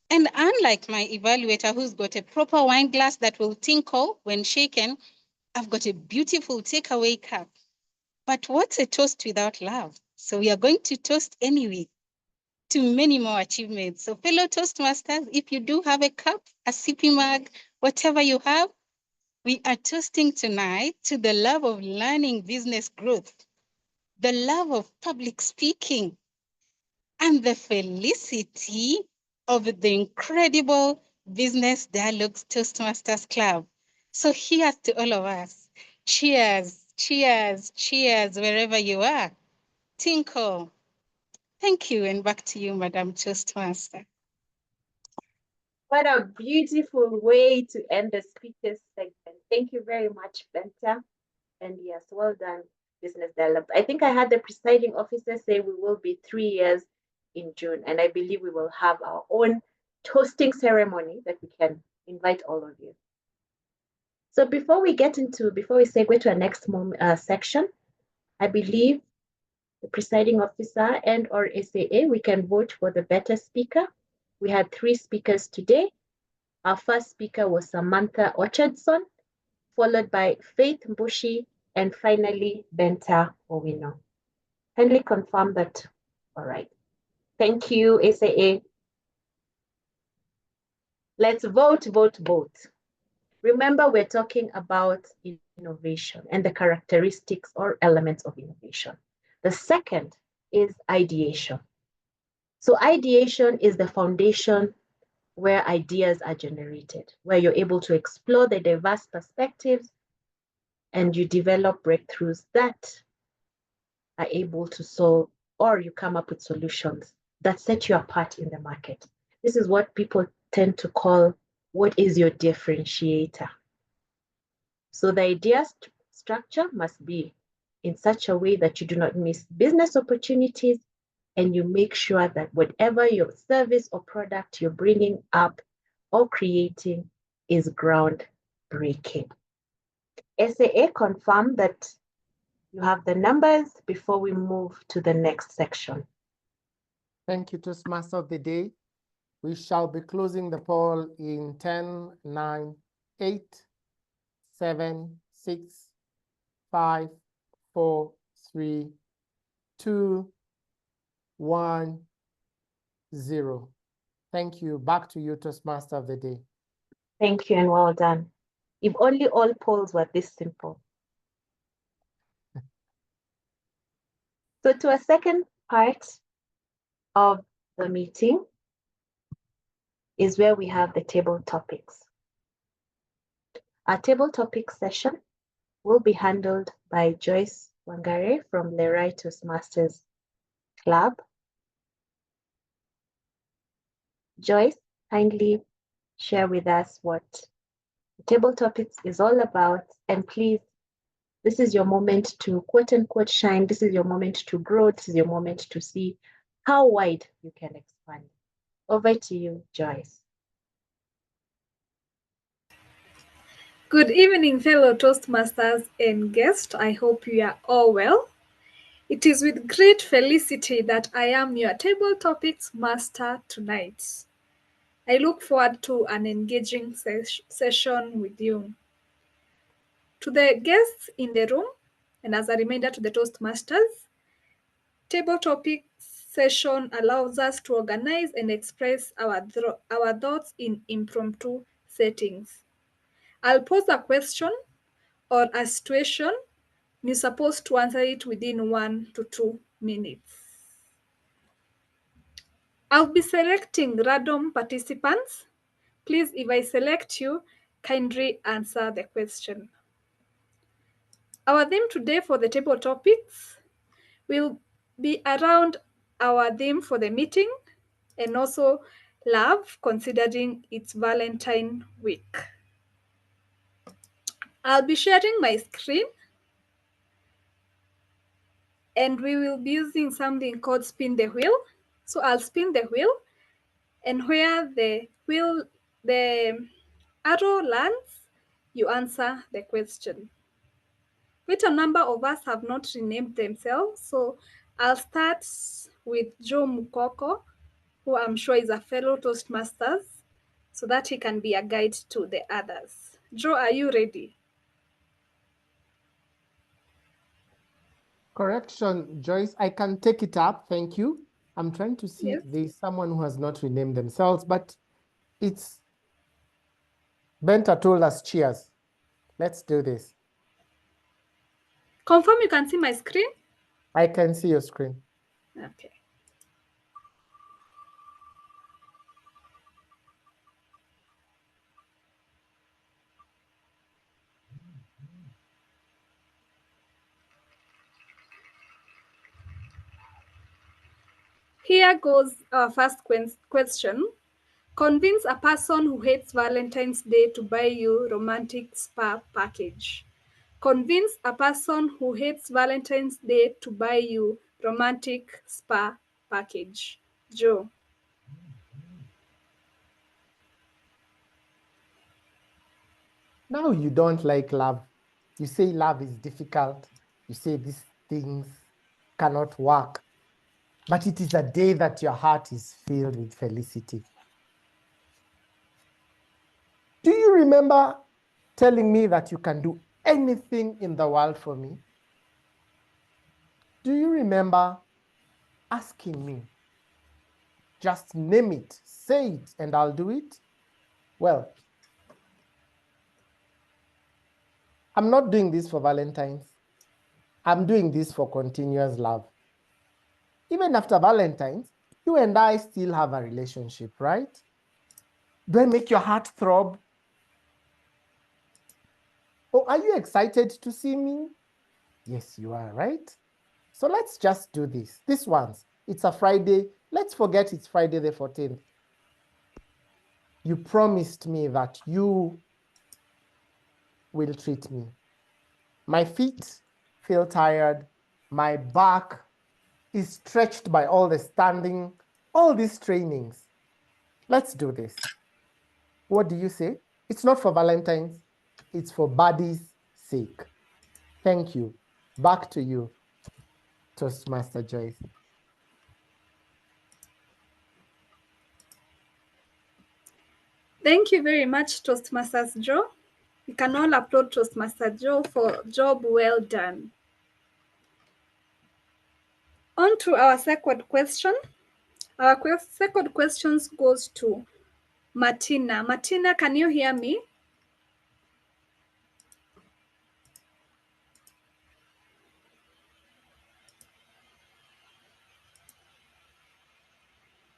and unlike my evaluator who's got a proper wine glass that will tinkle when shaken, I've got a beautiful takeaway cup. But what's a toast without love? So we are going to toast anyway to many more achievements. So fellow Toastmasters, if you do have a cup, a sippy mug, whatever you have, we are toasting tonight to the love of learning business growth, the love of public speaking, and the felicity of the incredible Business Dialogues Toastmasters Club. So here's to all of us. Cheers, cheers, cheers, wherever you are. Tinkle. Thank you, and back to you, Madam Toastmaster. What a beautiful way to end the speakers segment. Thank you very much, Benta. And yes, well done, Business Dialogues. I think I had the presiding officer say we will be 3 years in June, and I believe we will have our own toasting ceremony that we can invite all of you. So before we segue to our next section, I believe the presiding officer and or SAA, we can vote for the better speaker. We had 3 speakers today. Our first speaker was Samantha Orchardson, followed by Faith Mbushi, and finally Benta Owino. Kindly confirm that. All right. Thank you, SAA. Let's vote. Remember, we're talking about innovation and the characteristics or elements of innovation. The second is ideation. So ideation is the foundation where ideas are generated, where you're able to explore the diverse perspectives and you develop breakthroughs that are able to solve, or you come up with solutions that set you apart in the market. This is what people tend to call, what is your differentiator? So the idea structure must be in such a way that you do not miss business opportunities and you make sure that whatever your service or product you're bringing up or creating is groundbreaking. SAA confirm that you have the numbers before we move to the next section. Thank you, Toastmaster of the Day. We shall be closing the poll in 10, 9, 8, 7, 6, 5, 4, 3, 2, 1, 0. Thank you. Back to you, Toastmaster of the Day. Thank you and well done. If only all polls were this simple. So to a second part of the meeting is where we have the table topics. Our table topics session will be handled by Joyce Wangare from Lerai Toastmasters Club. Joyce, kindly share with us what the table topics is all about, and please, this is your moment to quote unquote shine. This is your moment to grow. This is your moment to see how wide you can expand. Over to you, Joyce. Good evening, fellow Toastmasters and guests. I hope you are all well. It is with great felicity that I am your table topics master tonight. I look forward to an engaging session with you. To the guests in the room, and as a reminder to the Toastmasters, table topic session allows us to organize and express our thoughts in impromptu settings. I'll pose a question or a situation, and you're supposed to answer it within 1 to 2 minutes. I'll be selecting random participants. Please, if I select you, kindly answer the question. Our theme today for the table topics will be around our theme for the meeting and also love, considering it's Valentine week. I'll be sharing my screen and we will be using something called spin the wheel. So I'll spin the wheel, and where the arrow lands, you answer the question. Quite a number of us have not renamed themselves, so I'll start with Joe Mukoko, who I'm sure is a fellow Toastmasters, so that he can be a guide to the others. Joe, are you ready? Correction, Joyce, I can take it up. Thank you. I'm trying to see if there's someone who has not renamed themselves, but it's Benta told us cheers. Let's do this. Confirm you can see my screen? I can see your screen. Okay. Here goes our first question. Convince a person who hates Valentine's Day to buy you romantic spa package. Convince a person who hates Valentine's Day to buy you romantic spa package. Joe. Now you don't like love. You say love is difficult. You say this things cannot work, but it is a day that your heart is filled with felicity. Do you remember telling me that you can do anything in the world for me? Do you remember asking me, just name it, say it, and I'll do it? Well, I'm not doing this for Valentine's. I'm doing this for continuous love. Even after Valentine's, you and I still have a relationship, right? Do I make your heart throb? Oh, are you excited to see me? Yes, you are, right? So let's just do this. This once, it's a Friday. Let's forget it's Friday the 14th. You promised me that you will treat me. My feet feel tired. My back is stretched by all the standing, all these trainings. Let's do this. What do you say? It's not for Valentine's. It's for body's sake. Thank you. Back to you, Toastmaster Joyce. Thank you very much, Toastmasters Joe. We can all applaud Toastmaster Joe for job well done. On to our second question. Our second question goes to Martina. Martina, can you hear me?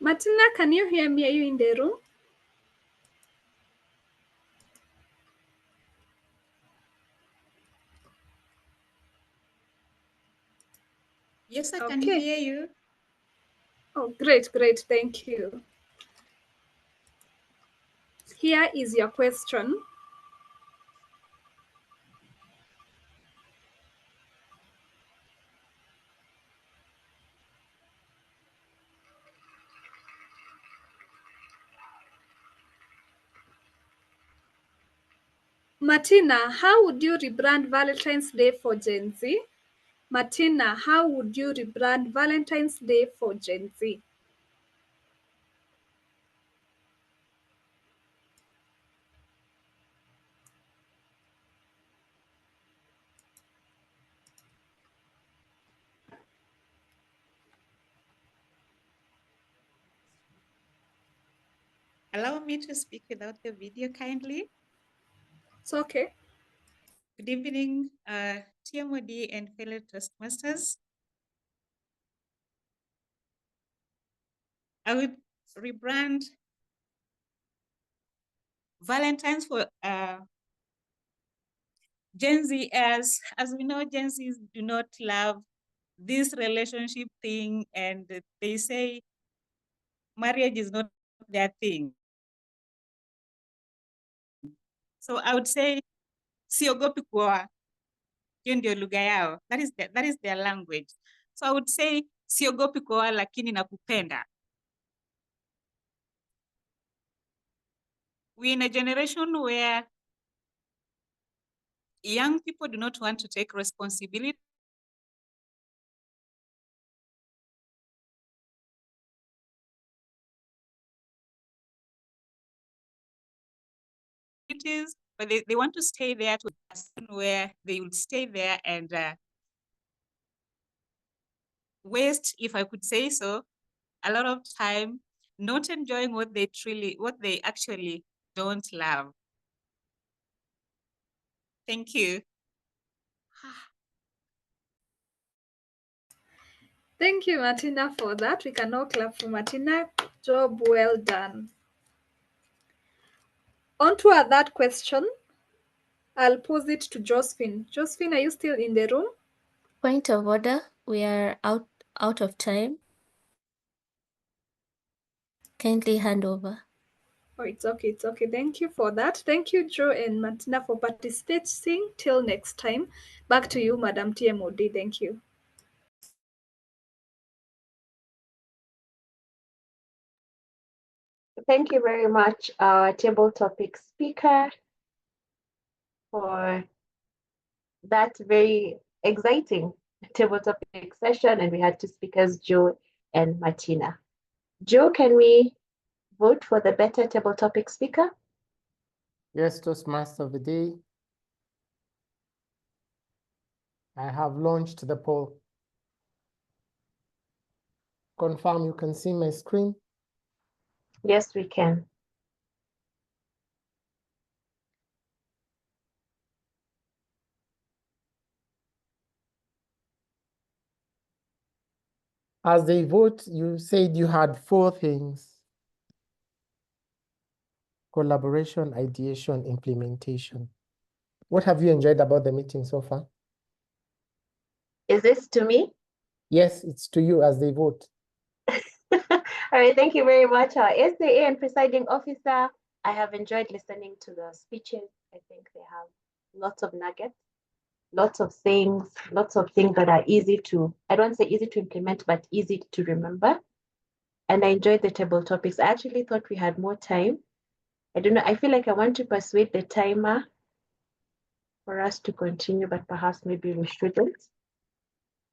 Martina, can you hear me? Are you in the room? Yes, I can hear you. Oh, great, great. Thank you. Here is your question. Martina, how would you rebrand Valentine's Day for Gen Z? Martina, how would you rebrand Valentine's Day for Gen Z? Allow me to speak without the video kindly. It's okay. Good evening, TMOD and fellow Toastmasters. I would rebrand Valentine's for Gen Z as we know, Gen Zs do not love this relationship thing, and they say marriage is not their thing. So I would say siogopi kuoa. Hiyo ndio lugha yao. That is their language. So I would say siogopi kuoa lakini nakupenda. We're in a generation where young people do not want to take responsibility. But they want to stay there to a person where they would stay there and waste, if I could say so, a lot of time not enjoying what they actually don't love. Thank you. Thank you, Martina, for that. We can all clap for Martina. Job well done. On to our third question. I'll pose it to Josephine. Josephine, are you still in the room? Point of order. We are out of time. Kindly hand over. Oh, it's okay. It's okay. Thank you for that. Thank you, Joe and Martina, for participating. Till next time. Back to you, Madam TMOD. Thank you. Thank you very much, table topic speaker, for that very exciting table topic session, and we had two speakers, Joe and Martina. Joe, can we vote for the better table topic speaker? Yes, Toastmaster of the day. I have launched the poll. Confirm you can see my screen. Yes, we can. As they vote, you said you had 4 things: collaboration, ideation, implementation. What have you enjoyed about the meeting so far? Is this to me? Yes, it's to you as they vote. All right, thank you very much. SAA and presiding officer, I have enjoyed listening to the speeches. I think they have lots of nuggets, lots of things that are easy to, I don't say easy to implement, but easy to remember. And I enjoyed the table topics. I actually thought we had more time. I don't know, I feel like I want to persuade the timer for us to continue, but perhaps maybe we shouldn't.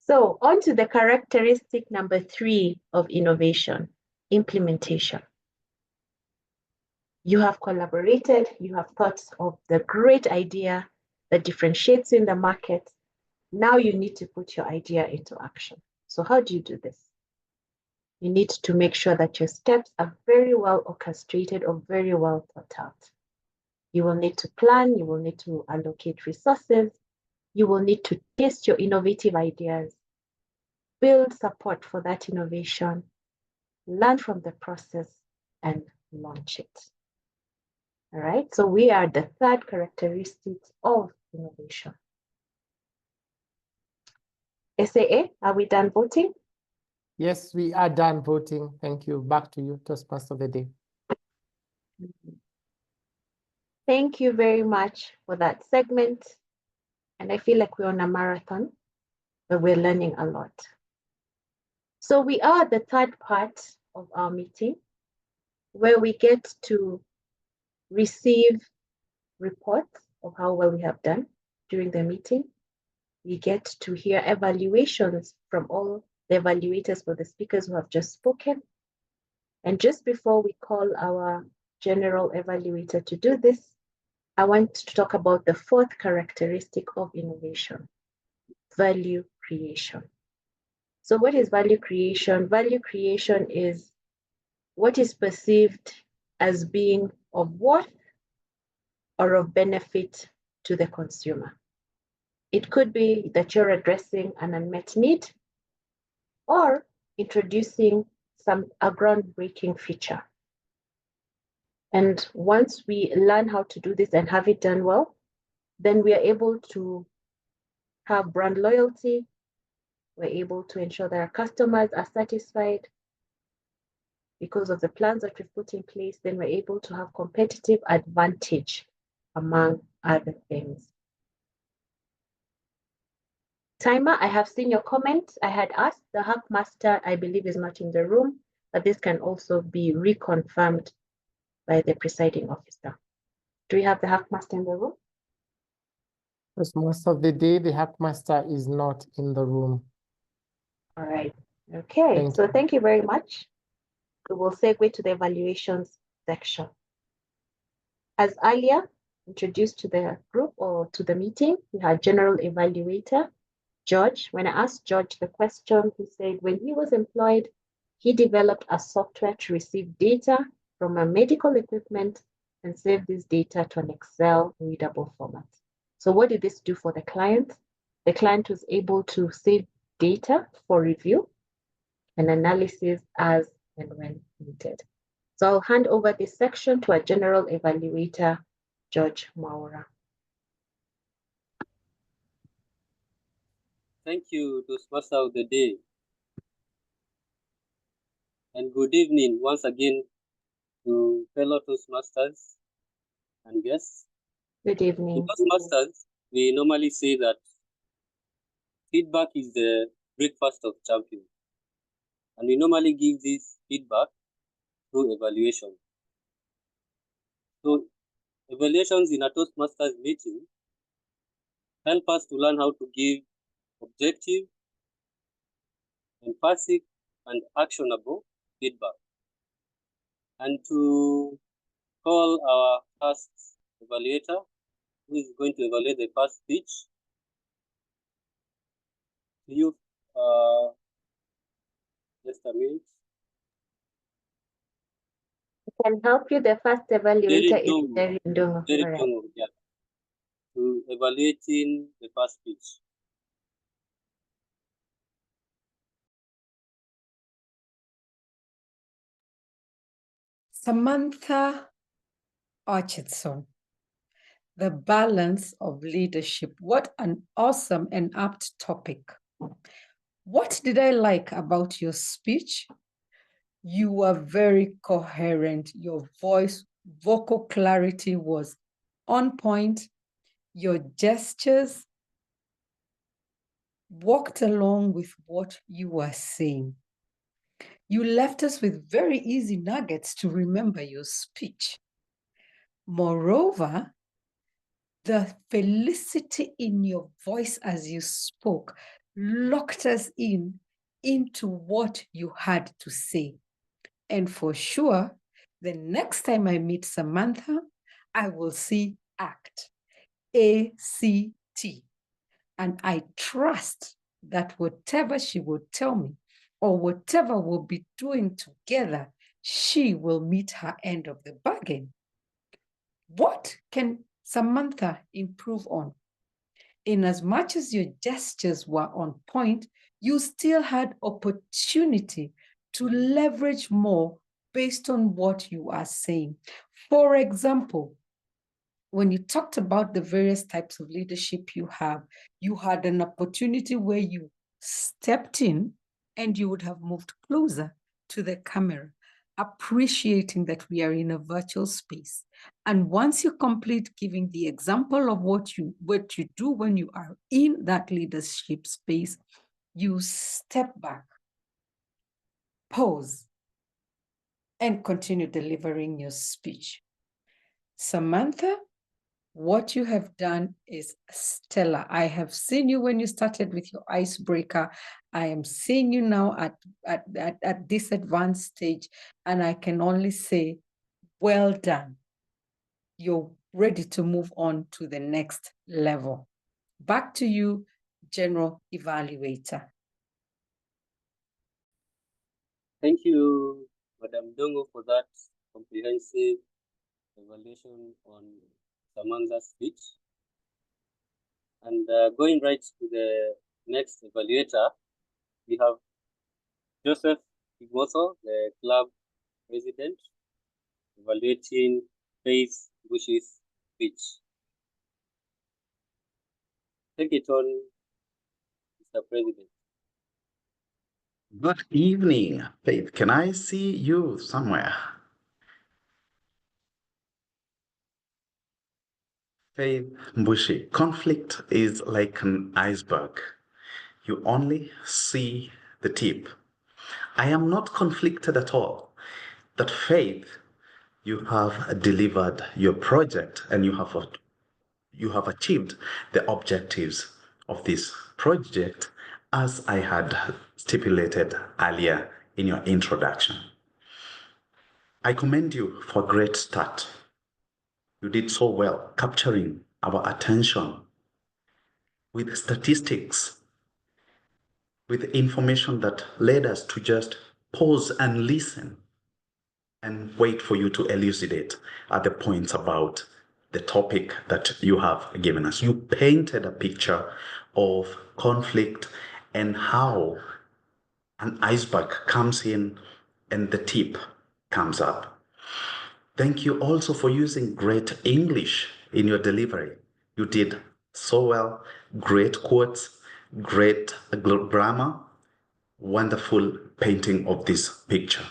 So on to the characteristic number 3 of innovation, implementation. You have collaborated, you have thought of the great idea that differentiates you in the market. Now you need to put your idea into action. So how do you do this? You need to make sure that your steps are very well orchestrated or very well thought out. You will need to plan, you will need to allocate resources, you will need to test your innovative ideas, build support for that innovation, learn from the process, and launch it. All right, so we are the 3rd characteristic of innovation. SAA, are we done voting? Yes, we are done voting. Thank you. Back to you, Toastmaster of the day. Thank you very much for that segment. And I feel like we're on a marathon, but we're learning a lot. So we are at the 3rd part of our meeting, where we get to receive reports of how well we have done during the meeting. We get to hear evaluations from all the evaluators for the speakers who have just spoken. And just before we call our general evaluator to do this, I want to talk about the 4th characteristic of innovation, value creation. So what is value creation? Value creation is what is perceived as being of worth or of benefit to the consumer. It could be that you're addressing an unmet need or introducing a groundbreaking feature. And once we learn how to do this and have it done well, then we are able to have brand loyalty. We're able to ensure that our customers are satisfied because of the plans that we've put in place. Then we're able to have competitive advantage, among other things. Timer, I have seen your comment. I had asked the Hackmaster, I believe is not in the room, but this can also be reconfirmed by the presiding officer. Do we have the Hackmaster in the room? Toastmaster of the day, the Hackmaster is not in the room. All right. Okay, thank you very much. We will segue to the evaluations section. As earlier introduced to the group or to the meeting, we had general evaluator, George. When I asked George the question, he said when he was employed, he developed a software to receive data from a medical equipment and save this data to an Excel readable format. So what did this do for the client? The client was able to save data for review and analysis as and when needed. So I'll hand over this section to our general evaluator, George Maura. Thank you, Toastmaster of the day. And good evening once again to fellow Toastmasters and guests. Good evening. To Toastmasters, we normally say that feedback is the breakfast of champions. And we normally give this feedback through evaluation. So evaluations in a Toastmasters meeting help us to learn how to give objective emphatic, and actionable feedback. And to call our first evaluator, who is going to evaluate the first speech. You, just a minute. Can help you. The first evaluator is Jerry Ndungu. Jerry All right. Ndungu, yeah. To evaluating the first speech. Samantha Orchardson, the balance of leadership. What an awesome and apt topic. What did I like about your speech? You were very coherent. Your voice, vocal clarity was on point. Your gestures walked along with what you were saying. You left us with very easy nuggets to remember your speech. Moreover, the felicity in your voice as you spoke locked us into what you had to say. And for sure, the next time I meet Samantha, I will see ACT, A-C-T. And I trust that whatever she will tell me or whatever we'll be doing together, she will meet her end of the bargain. What can Samantha improve on? In as much as your gestures were on point, you still had opportunity to leverage more based on what you are saying. For example, when you talked about the various types of leadership you have, you had an opportunity where you stepped in and you would have moved closer to the camera, appreciating that we are in a virtual space. And once you complete giving the example of what you do when you are in that leadership space, you step back, pause, and continue delivering your speech. Samantha, what you have done is stellar. I have seen you when you started with your icebreaker. I am seeing you now at this advanced stage, and I can only say, well done. You're ready to move on to the next level. Back to you, General Evaluator. Thank you, Madam Ndungu, for that comprehensive evaluation on Samantha's speech. And going right to the next evaluator, we have Joseph Iguoso, the club president, evaluating Faith Bush's speech. Take it on, Mr. President. Good evening, Faith. Can I see you somewhere? Faith Mbushi, conflict is like an iceberg. You only see the tip. I am not conflicted at all. That Faith, you have delivered your project and you have achieved the objectives of this project as I had stipulated earlier in your introduction. I commend you for a great start. You did so well capturing our attention with statistics, with information that led us to just pause and listen and wait for you to elucidate the points about the topic that you have given us. You painted a picture of conflict and how an iceberg comes in and the tip comes up. Thank you also for using great English in your delivery. You did so well. Great quotes, great grammar, wonderful painting of this picture.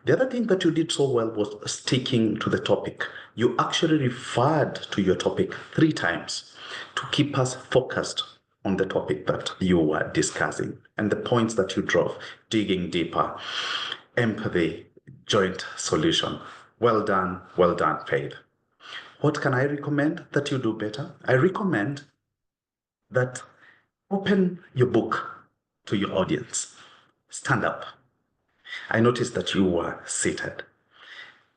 The other thing that you did so well was sticking to the topic. You actually referred to your topic 3 times to keep us focused on the topic that you were discussing and the points that you drove, digging deeper, empathy, joint solution. Well done, Faith. What can I recommend that you do better? I recommend that open your book to your audience. stand up. I noticed that you were seated.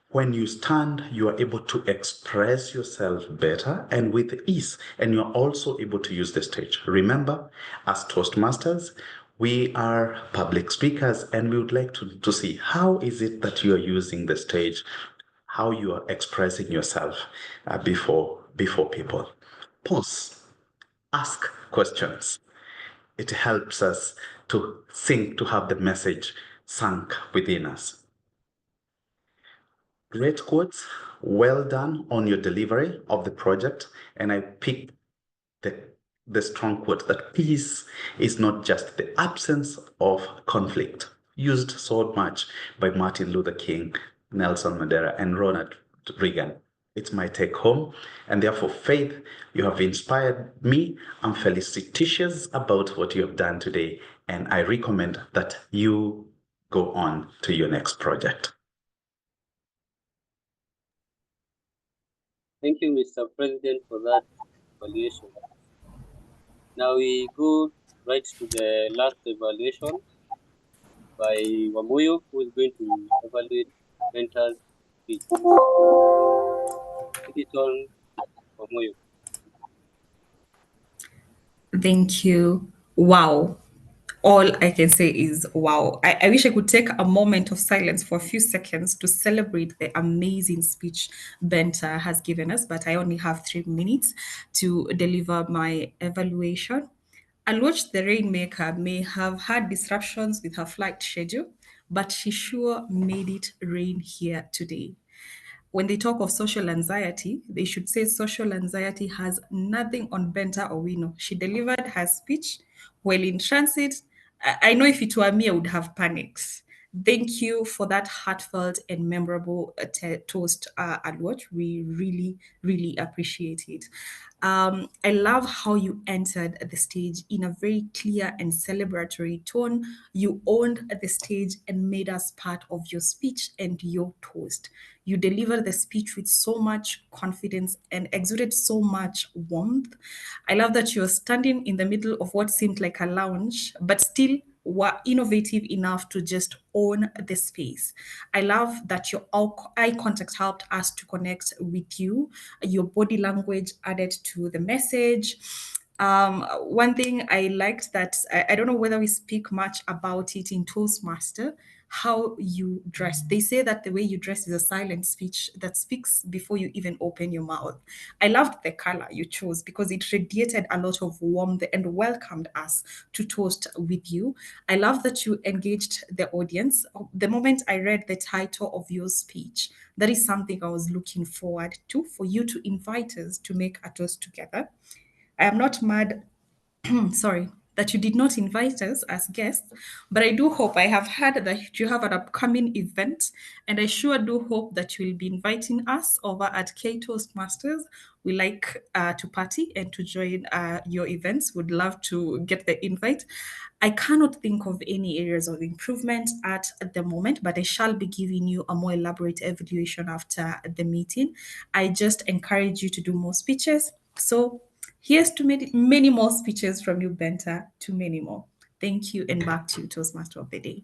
When you stand, you are able to express yourself better and with ease, and you're also able to use the stage. Remember, as Toastmasters, we are public speakers, and we would like to see how is it that you are using the stage, how you are expressing yourself before people. Pause. Ask questions. It helps us to think, to have the message sunk within us. Great quotes. Well done on your delivery of the project. And I picked the strong quote that peace is not just the absence of conflict, used so much by Martin Luther King, Nelson Mandela, and Ronald Reagan. It's my take home. And therefore, Faith, you have inspired me. I'm felicitous about what you have done today. And I recommend that you go on to your next project. Thank you, Mr. President, for that evaluation. Now we go right to the last evaluation by Wamuyo, who is going to evaluate Venta's speech. It is on Wamuyo. Thank you. Wow. All I can say is wow. I wish I could take a moment of silence for a few seconds to celebrate the amazing speech Benta has given us, but I only have 3 minutes to deliver my evaluation. Aloch the Rainmaker may have had disruptions with her flight schedule, but she sure made it rain here today. When they talk of social anxiety, they should say social anxiety has nothing on Benta Owino. She delivered her speech while in transit. I know if it were me, I would have panicked. Thank you for that heartfelt and memorable toast, Alwat. We really, really appreciate it. I love how you entered the stage in a very clear and celebratory tone. You owned the stage and made us part of your speech and your toast. You delivered the speech with so much confidence and exuded so much warmth. I love that you're standing in the middle of what seemed like a lounge, but still were innovative enough to just own the space. I love that your eye contact helped us to connect with you. Your body language added to the message. One thing I liked that I don't know whether we speak much about it in Toastmaster, how you dress. They say that the way you dress is a silent speech that speaks before you even open your mouth. I loved the color you chose because it radiated a lot of warmth and welcomed us to toast with you. I love that you engaged the audience. The moment I read the title of your speech, that is something I was looking forward to, for you to invite us to make a toast together. I am not mad, sorry, that you did not invite us as guests, but I do hope, I have heard that you have an upcoming event, and I sure do hope that you will be inviting us over at K Toastmasters. We like to party and to join your events. Would love to get the invite. I cannot think of any areas of improvement at the moment, but I shall be giving you a more elaborate evaluation after the meeting. I just encourage you to do more speeches. So here's to many more speeches from you, Benta, to many more. Thank you, and back to you, Toastmaster of the Day.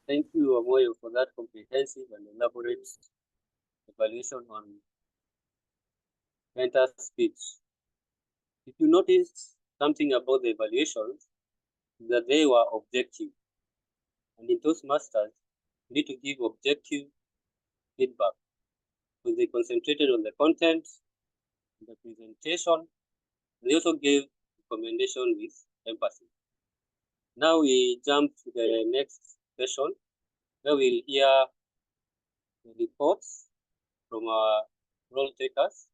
Thank you, Wamuyo, for that comprehensive and elaborate evaluation on Venta's speech. If you noticed something about the evaluations, that they were objective. And in Toastmasters, you need to give objective feedback. So they concentrated on the content, the presentation. They also gave recommendation with empathy. Now we jump to the next session, where we'll hear the reports from our role takers.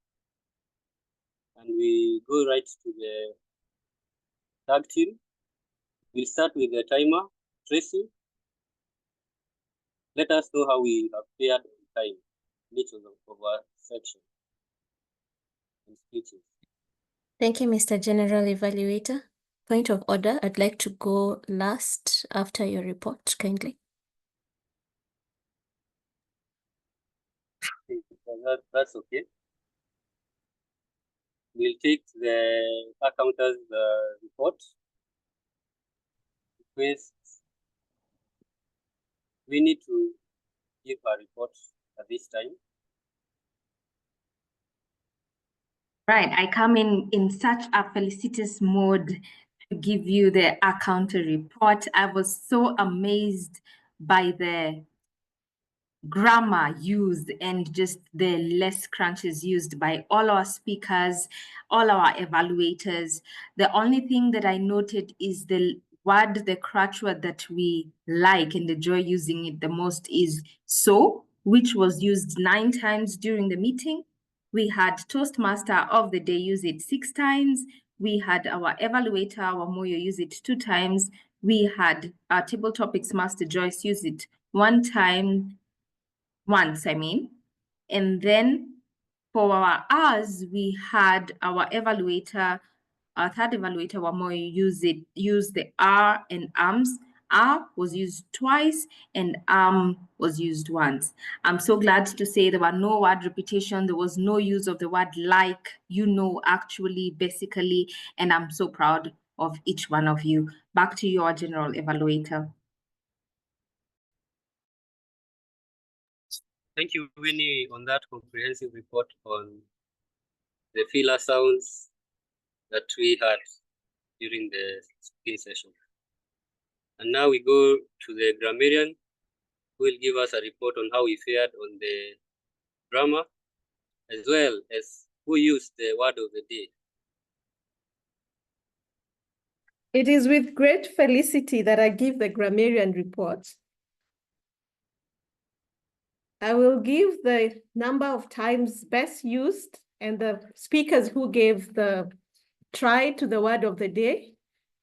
And we go right to the tag team. We'll start with the timer, Tracy. Let us know how we have fared on time in each of our sections and speeches. Thank you, Mr. General Evaluator. Point of order, I'd like to go last after your report, kindly. That's okay. We'll take the accountan's report. request we need to give a report at this time. Right, I come in such a felicitous mood to give you the counter report. I was so amazed by the grammar used and just the less crunches used by all our speakers, all our evaluators. The only thing that I noted is the word, the crutch word that we like and enjoy using it the most is so, which was used 9 times during the meeting. We had Toastmaster of the day use it 6 times. We had our evaluator, our Moyo, use it 2 times. We had our Table Topics Master Joyce use it once, and then for our R's, we had our evaluator, our third evaluator, Wamoyo, use the R and arms. R was used twice and was used once. I'm so glad to say there were no word repetition. There was no use of the word like, actually, basically, and I'm so proud of each one of you. Back to you, our general evaluator. Thank you, Winnie, on that comprehensive report on the filler sounds that we had during the speaking session. And now we go to the grammarian, who will give us a report on how we fared on the grammar, as well as who used the word of the day. It is with great felicity that I give the grammarian report. I will give the number of times best used and the speakers who gave the try to the word of the day.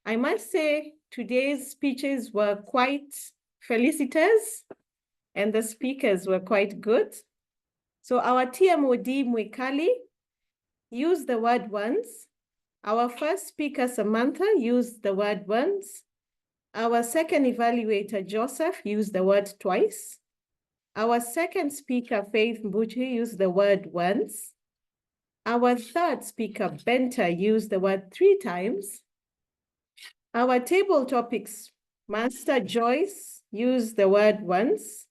I must say today's speeches were quite felicitous and the speakers were quite good. So our TMOD Mwikali used the word once. Our first speaker, Samantha, used the word once. Our second evaluator, Joseph, used the word twice. Our second speaker, Faith Mbuchi, used the word once. Our third speaker, Benta, used the word 3 times. Our table topics, Master Joyce, used the word once.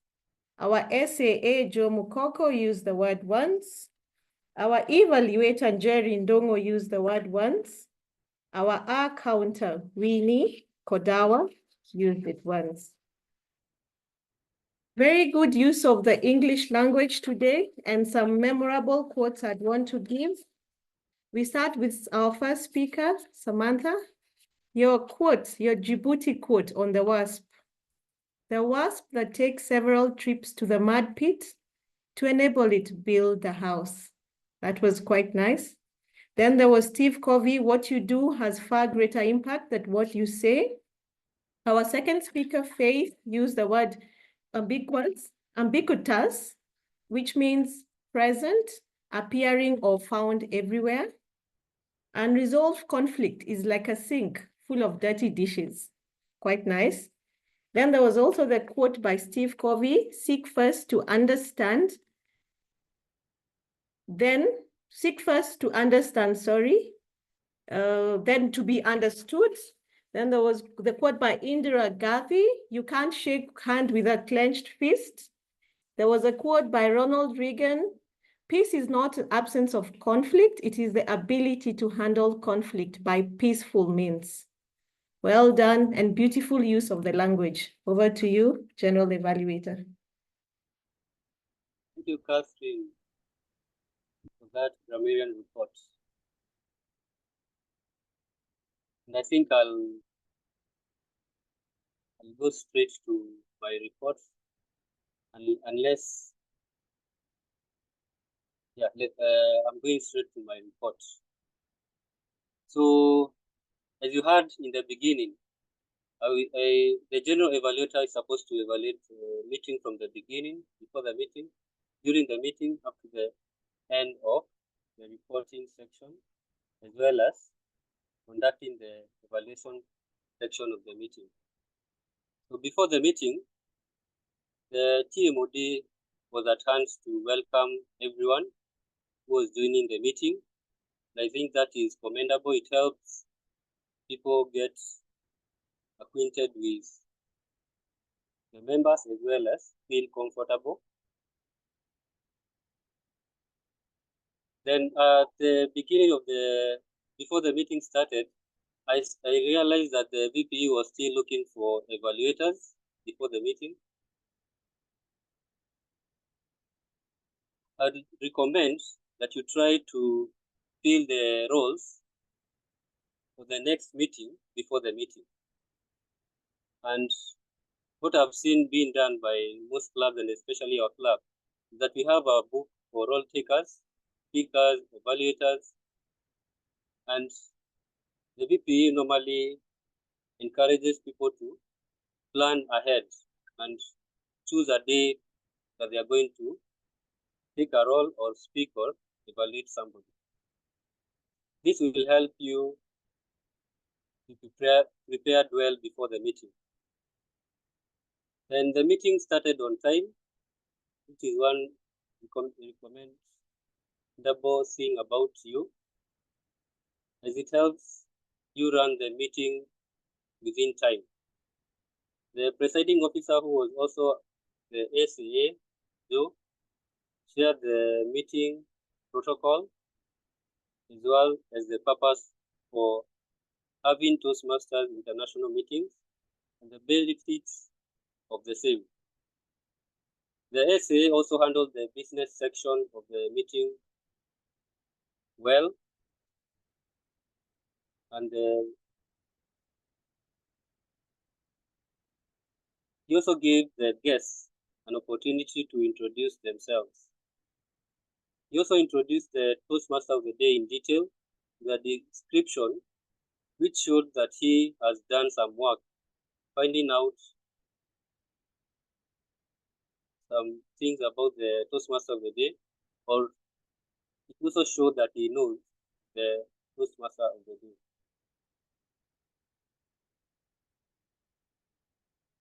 Our SAA, Joe Mukoko, used the word once. Our evaluator, Jerry Ndongo, used the word once. Our R counter, Winnie Kodawa, used it once. Very good use of the English language today and some memorable quotes I'd want to give. We start with our first speaker, Samantha. Your quote, your Djibouti quote on the wasp. The wasp that takes several trips to the mud pit to enable it to build a house. That was quite nice. Then there was Steve Covey, what you do has far greater impact than what you say. Our second speaker, Faith, used the word ubiquitous, which means present, appearing or found everywhere. Unresolved conflict is like a sink full of dirty dishes. Quite nice. Then there was also the quote by Steve Covey, seek first to understand, then seek first to understand, then to be understood. Then there was the quote by Indira Gandhi, you can't shake hand with a clenched fist. There was a quote by Ronald Reagan, peace is not absence of conflict, it is the ability to handle conflict by peaceful means. Well done and beautiful use of the language. Over to you, General Evaluator. Thank you, Catherine, for that grammarian report. And I think I'll go straight to my report, unless, yeah, I'm going straight to my report. So, as you heard in the beginning, the general evaluator is supposed to evaluate the meeting from the beginning, before the meeting, during the meeting, up to the end of the reporting section, as well as conducting the evaluation section of the meeting. So before the meeting, the TMOD was at hand to welcome everyone who was joining the meeting. And I think that is commendable. It helps people get acquainted with the members as well as feel comfortable. Then at the beginning of before the meeting started, I realized that the VPE was still looking for evaluators before the meeting. I'd recommend that you try to fill the roles for the next meeting before the meeting. And what I've seen being done by most clubs, and especially our club, is that we have a book for role takers, speakers, evaluators, and the VPE normally encourages people to plan ahead and choose a day that they are going to take a role or speak or evaluate somebody. This will help you to prepared well before the meeting. And the meeting started on time, which is one recommendable thing about you, as it helps you run the meeting within time. The presiding officer, who was also the SAA, Joe, shared the meeting protocol as well as the purpose for having Toastmasters international meetings and the benefits of the same. The SAA also handled the business section of the meeting well, and he also gave the guests an opportunity to introduce themselves. He also introduced the Toastmaster of the day in detail, the description, which showed that he has done some work finding out some things about the Toastmaster of the day, or it also showed that he knows the Toastmaster of the day.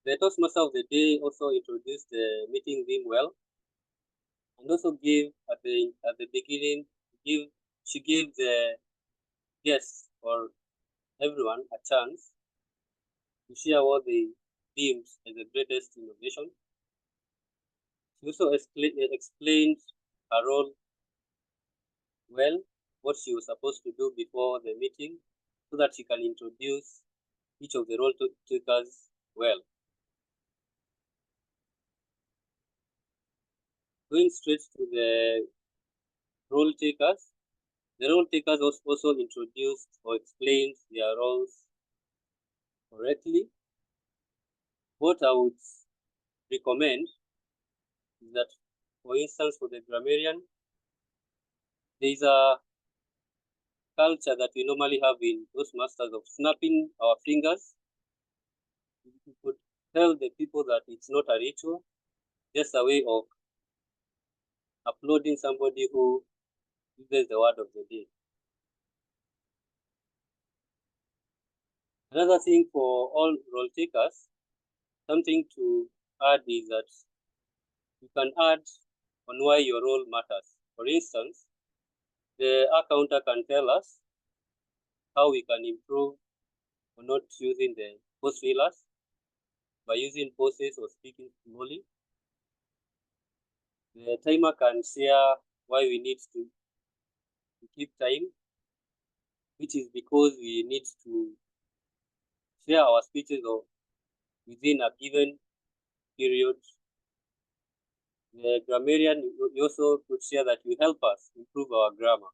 The Toastmaster of the day also introduced the meeting theme well, and also gave at the beginning, she gave the guests or everyone a chance to share what they deemed as the greatest innovation. She also explained her role well, what she was supposed to do before the meeting, so that she can introduce each of the role takers well. Going straight to the role takers, the role takers also introduced or explained their roles correctly. What I would recommend is that, for instance, for the grammarian, there is a culture that we normally have in Toastmasters of snapping our fingers. We could tell the people that it's not a ritual, just a way of applauding somebody who uses the word of the day. Another thing for all role takers, something to add is that you can add on why your role matters. For instance, the accountant can tell us how we can improve on not using the pause fillers by using pauses or speaking slowly. The timer can share why we need to keep time, which is because we need to share our speeches within a given period. The grammarian also could share that you help us improve our grammar.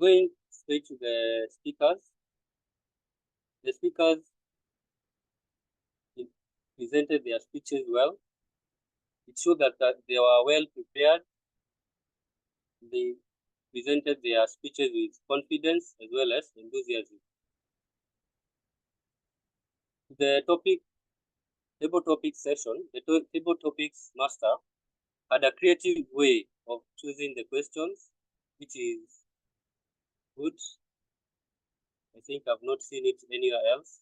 Going straight to the speakers presented their speeches well. It showed that they were well prepared. They presented their speeches with confidence as well as enthusiasm. The table topic session, the table topics master had a creative way of choosing the questions, which is good. I think I've not seen it anywhere else.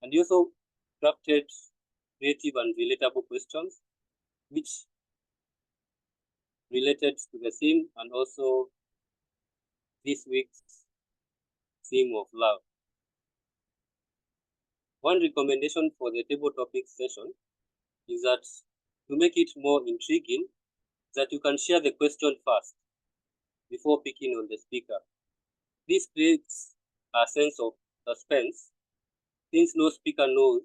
And he also crafted creative and relatable questions, which related to the theme and also this week's theme of love. One recommendation for the table topics session is that to make it more intriguing, that you can share the question first before picking on the speaker. This creates a sense of suspense since no speaker knows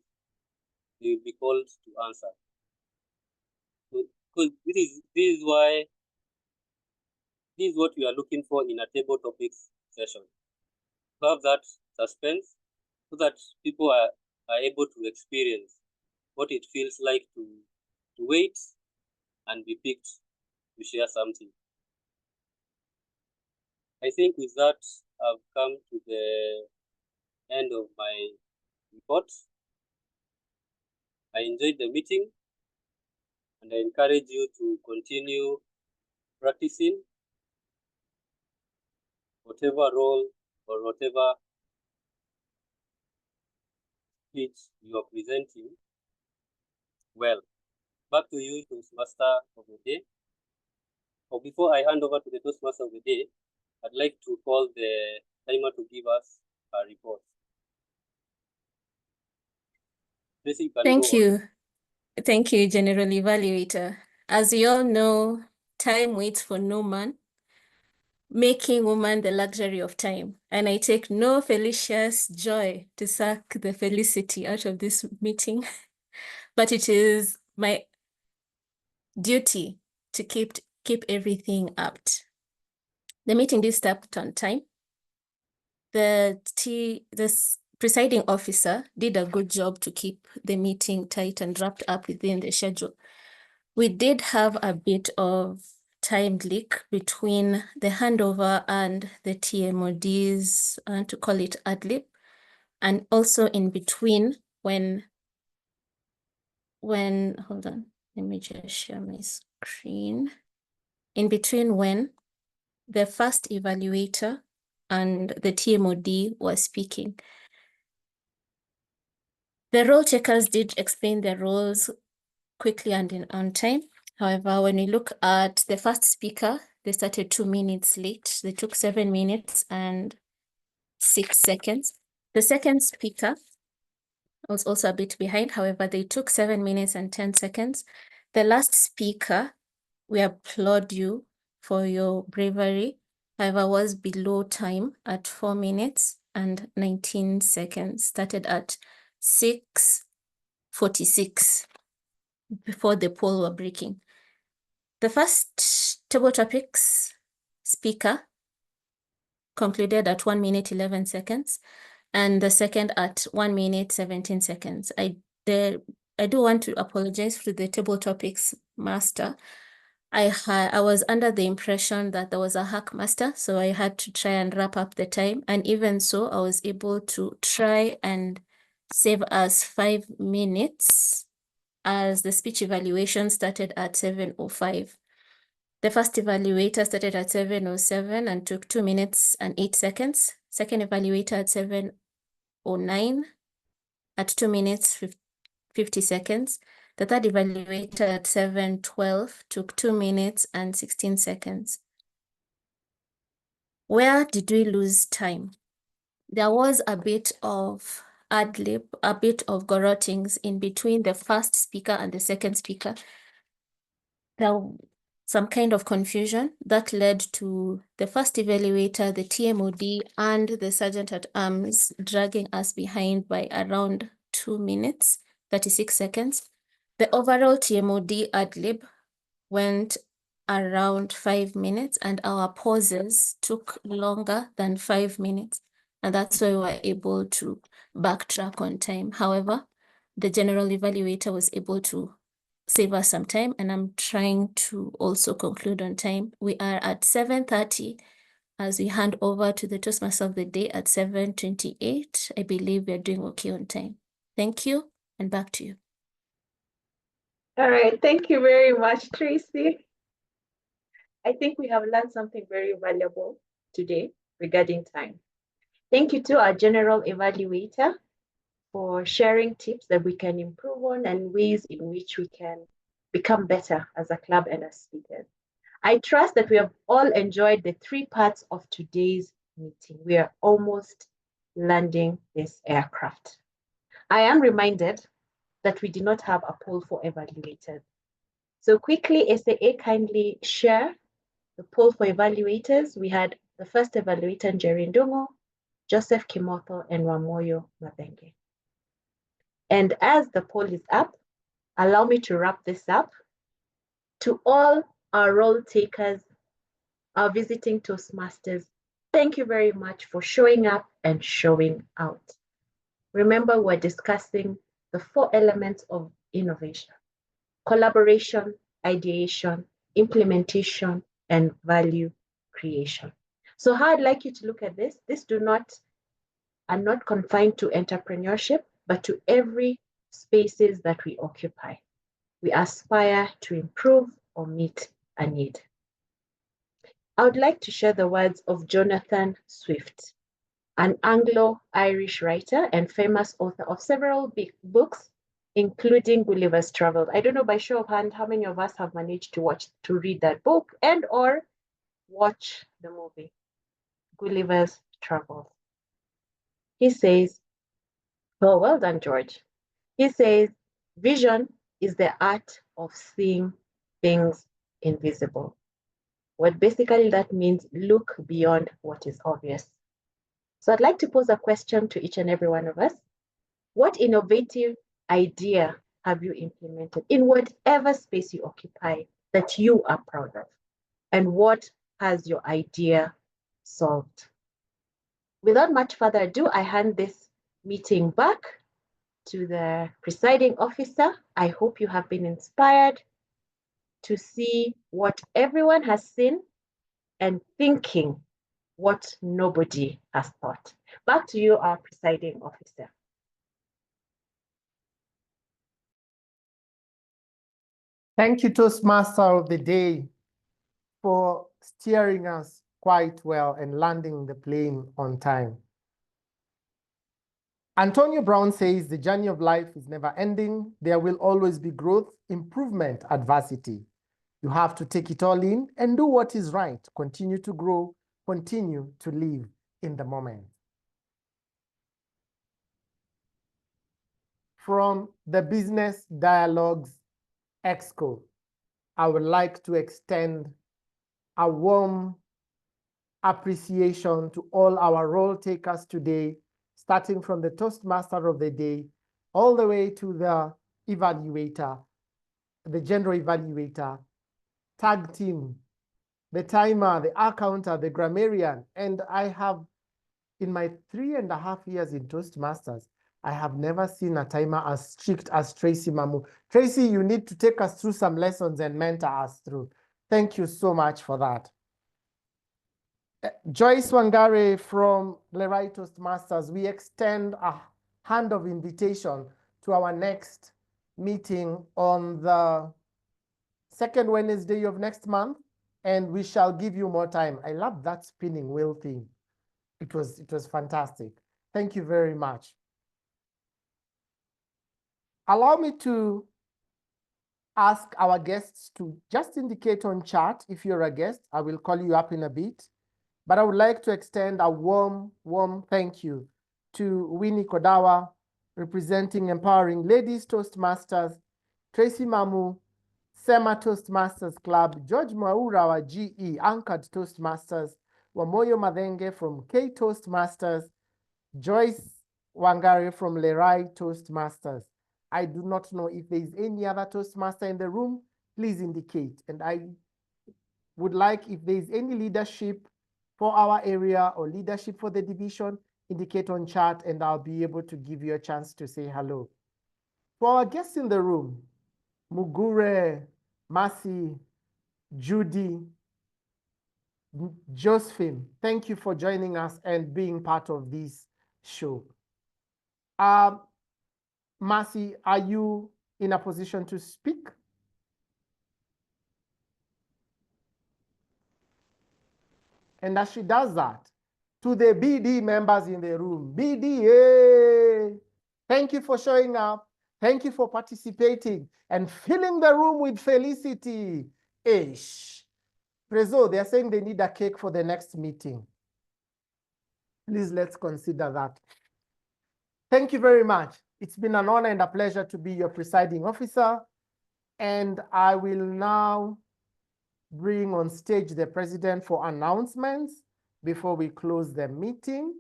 they will be called to answer. So, this is what we are looking for in a table topics session. To have that suspense so that people are able to experience what it feels like to wait and be picked to share something. I think with that, I've come to the end of my report. I enjoyed the meeting and I encourage you to continue practicing whatever role or whatever speech you are presenting well. Back to you, Toastmaster of the day. Or before I hand over to the Toastmaster of the day, I'd like to call the timer to give us a report. Tracy, you can Thank go on. you. Thank you, General Evaluator. As you all know, time waits for no man, making woman the luxury of time. And I take no felicious joy to suck the felicity out of this meeting, but it is my duty to keep everything up. The meeting did start on time. The presiding officer did a good job to keep the meeting tight and wrapped up within the schedule. We did have a bit of time leak between the handover and the TMOD's, to call it ad-lib, and also in between when, hold on, let me just share my screen. In between when the first evaluator and the TMOD was speaking. The role checkers did explain their roles quickly and on time. However, when we look at the first speaker, they started 2 minutes late. They took 7 minutes and 6 seconds. The second speaker was also a bit behind. However, they took 7 minutes and 10 seconds. The last speaker, we applaud you for your bravery. However, was below time at 4 minutes and 19 seconds. Started at 6:46 before the poll were breaking. The first table topics speaker concluded at 1 minute 11 seconds, and the second at 1 minute 17 seconds. I do want to apologize to the table topics master. I was under the impression that there was a hack master, so I had to try and wrap up the time. And even so, I was able to try and save us 5 minutes as the speech evaluation started at 7:05. The first evaluator started at 7:07 and took 2 minutes and 8 seconds. Second evaluator at 7:09 at 2 minutes 50 seconds. The third evaluator at 7:12 took 2 minutes and 16 seconds. Where did we lose time? There was a bit of ad-lib, a bit of garrotings in between the first speaker and the second speaker. There was some kind of confusion that led to the first evaluator, the TMOD, and the Sergeant at Arms dragging us behind by around 2 minutes, 36 seconds. The overall TMOD ad-lib went around 5 minutes, and our pauses took longer than 5 minutes. And that's why we were able to backtrack on time. However, the general evaluator was able to save us some time, and I'm trying to also conclude on time. We are at 7:30 as we hand over to the Toastmaster of the day at 7:28. I believe we're doing okay on time. Thank you, and back to you. All right, thank you very much, Tracy. I think we have learned something very valuable today regarding time. Thank you to our general evaluator for sharing tips that we can improve on and ways in which we can become better as a club and as speakers. I trust that we have all enjoyed the three parts of today's meeting. We are almost landing this aircraft. I am reminded that we did not have a poll for evaluators. So quickly, SAA, kindly share the poll for evaluators. We had the first evaluator, Njeri Ndungu, Joseph Kimotho, and Wamoyo Mabenge. And as the poll is up, allow me to wrap this up. To all our role takers, our visiting Toastmasters, thank you very much for showing up and showing out. Remember, we're discussing the 4 elements of innovation: collaboration, ideation, implementation, and value creation. So how I'd like you to look at this, are not confined to entrepreneurship, but to every spaces that we occupy. We aspire to improve or meet a need. I would like to share the words of Jonathan Swift, an Anglo-Irish writer and famous author of several big books, including Gulliver's Travels. I don't know by show of hand how many of us have managed to read that book and or watch the movie, Gulliver's Travels. He says, oh, well done, George. He says, vision is the art of seeing things invisible. What basically that means, look beyond what is obvious. So I'd like to pose a question to each and every one of us. What innovative idea have you implemented in whatever space you occupy that you are proud of? And what has your idea solved? Without much further ado, I hand this meeting back to the presiding officer. I hope you have been inspired to see what everyone has seen and thinking what nobody has thought. Back to you, our presiding officer. Thank you, Toastmaster of the Day, for steering us quite well and landing the plane on time. Antonio Brown says the journey of life is never ending. There will always be growth, improvement, adversity. You have to take it all in and do what is right. Continue to grow, continue to live in the moment. From the Business Dialogues Exco, I would like to extend a warm appreciation to all our role takers today, starting from the Toastmaster of the Day, all the way to the evaluator, the general evaluator, tag team, the timer, the accountant, the grammarian. And I have, in my 3.5 years in Toastmasters, I have never seen a timer as strict as Tracy Mamu. Tracy, you need to take us through some lessons and mentor us through. Thank you so much for that. Joyce Wangare from Lerai Toastmasters, we extend a hand of invitation to our next meeting on the second Wednesday of next month, and we shall give you more time. I love that spinning wheel thing. It was fantastic. Thank you very much. Allow me to ask our guests to just indicate on chat if you're a guest. I will call you up in a bit. But I would like to extend a warm thank you to Winnie Kodawa, representing Empowering Ladies Toastmasters, Tracy Mamu, SEMA Toastmasters Club, George Mwaura, our GE, Anchored Toastmasters, Wamoyo Madenge from K Toastmasters, Joyce Wangare from Lerai Toastmasters. I do not know if there is any other Toastmaster in the room. Please indicate. And I would like, if there is any leadership for our area or leadership for the division, indicate on chat and I'll be able to give you a chance to say hello. For our guests in the room, Mugure, Mercy, Judy, Josephine, thank you for joining us and being part of this show. Mercy, are you in a position to speak? And as she does that, to the BD members in the room, BD, thank you for showing up. Thank you for participating and filling the room with felicity. Ish. Prezo, they're saying they need a cake for the next meeting. Please, let's consider that. Thank you very much. It's been an honor and a pleasure to be your presiding officer. And I will now bring on stage the president for announcements before we close the meeting,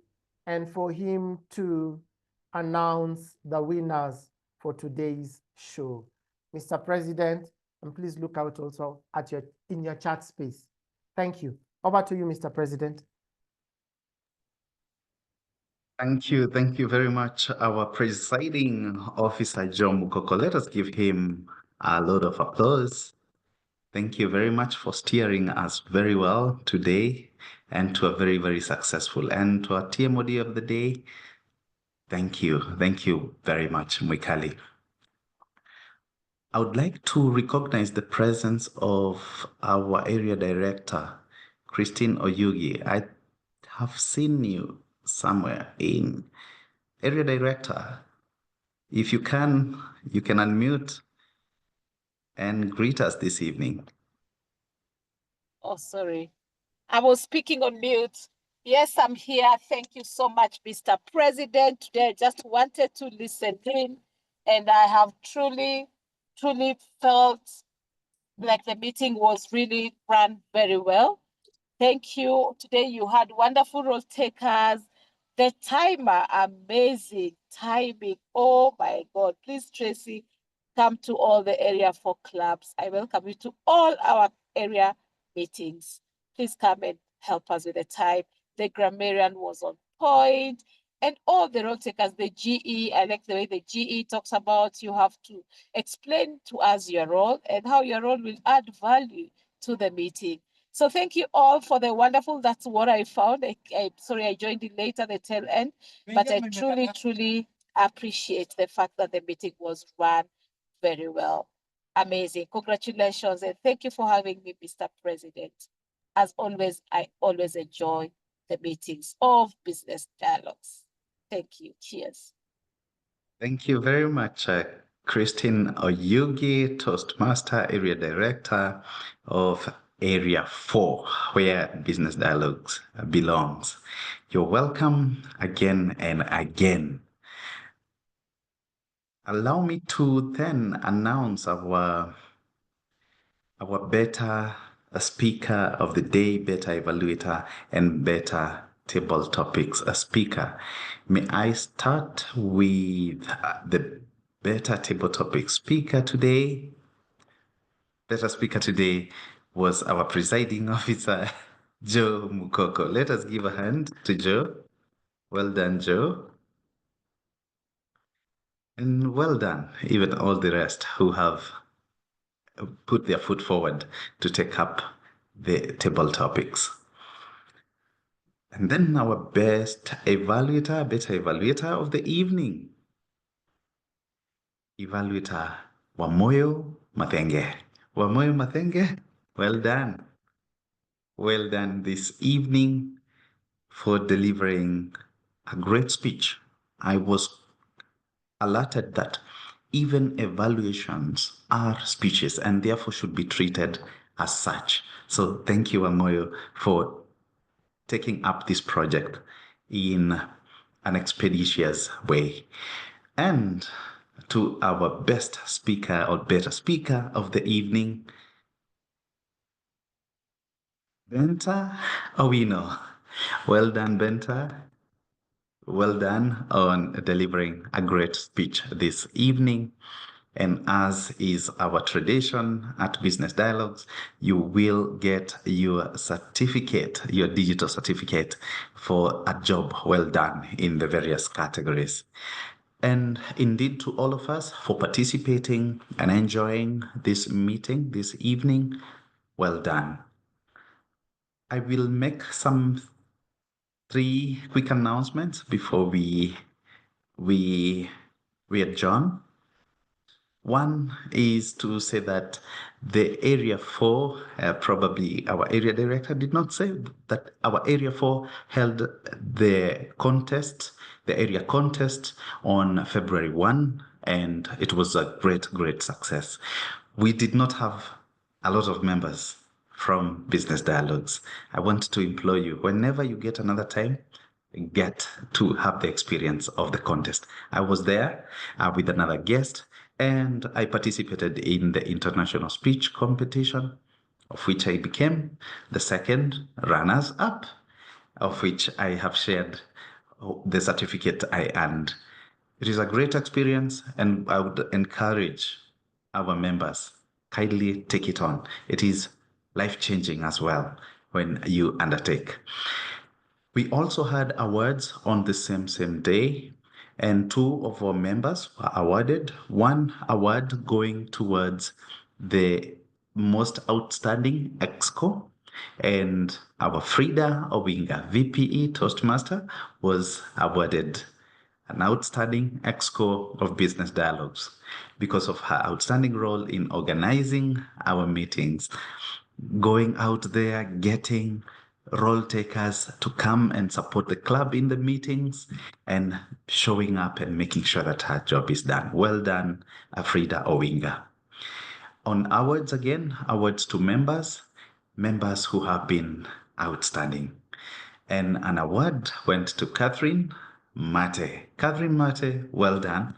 and for him to announce the winners for today's show. Mr. President, and please look out also at in your chat space. Thank you. Over to you, Mr. President. Thank you very much, our presiding officer, Joe Mukoko. Let us give him a lot of applause. Thank you very much for steering us very well today and to a very, very successful. And to our TMOD of the day, thank you very much, Mwikali. I would like to recognize the presence of our area director, Christine Oyugi. I have seen you somewhere in. Area director, if you can unmute and greet us this evening. Oh, sorry. I was speaking on mute. Yes, I'm here. Thank you so much, Mr. President. Today, I just wanted to listen in, and I have truly felt like the meeting was really run very well. Thank you. Today, you had wonderful role takers. The timer, amazing timing. Oh my God. Please, Tracy, come to all the Area 4 clubs. I welcome you to all our area meetings. Please come and help us with the time. The grammarian was on point, and all the role takers, the GE, I like the way the GE talks about you have to explain to us your role and how your role will add value to the meeting. So thank you all for the wonderful, that's what I found. Sorry, I joined it later, the tail end, but I truly appreciate the fact that the meeting was run very well. Amazing. Congratulations, and thank you for having me, Mr. President. As always, I always enjoy the meetings of Business Dialogues. Thank you. Cheers. Thank you very much, Christine Oyugi, Toastmaster Area Director of Area 4, where Business Dialogues belongs. You're welcome again and again. Allow me to then announce our better speaker of the day, better evaluator, and better table topics speaker. May I start with the better table topic speaker today? Better speaker today was our presiding officer, Joe Mukoko. Let us give a hand to Joe. Well done, Joe. And well done, even all the rest who have put their foot forward to take up the table topics. And then our better evaluator of the evening. Evaluator Wamoyo Mathenge. Wamoyo Mathenge, well done. Well done this evening for delivering a great speech. I was alerted that even evaluations are speeches and therefore should be treated as such. So thank you, Wamoyo, for taking up this project in an expeditious way. And to our best speaker or better speaker of the evening, Benta Owino. Well done, Benta. Well done on delivering a great speech this evening. And as is our tradition at Business Dialogues, you will get your certificate, your digital certificate for a job well done in the various categories. And indeed to all of us for participating and enjoying this meeting this evening, well done. I will make some 3 quick announcements before we adjourn. One is to say that the Area 4, probably our area director did not say that our Area 4 held the contest, the area contest on February 1, and it was a great success. We did not have a lot of members from Business Dialogues. I want to implore you, whenever you get another time, get to have the experience of the contest. I was there with another guest, and I participated in the international speech competition, of which I became the second runners-up, of which I have shared the certificate I earned. It is a great experience, and I would encourage our members, kindly take it on. It is life-changing as well when you undertake. We also had awards on the same day, and 2 of our members were awarded. One award going towards the most outstanding EXCO, and our Frida Owinga, VPE Toastmaster, was awarded an outstanding EXCO of Business Dialogues because of her outstanding role in organizing our meetings, going out there, getting role takers to come and support the club in the meetings, and showing up and making sure that her job is done. Well done, Frida Owinga. On awards again, awards to members who have been outstanding. And an award went to Catherine Mate. Catherine Mate, well done.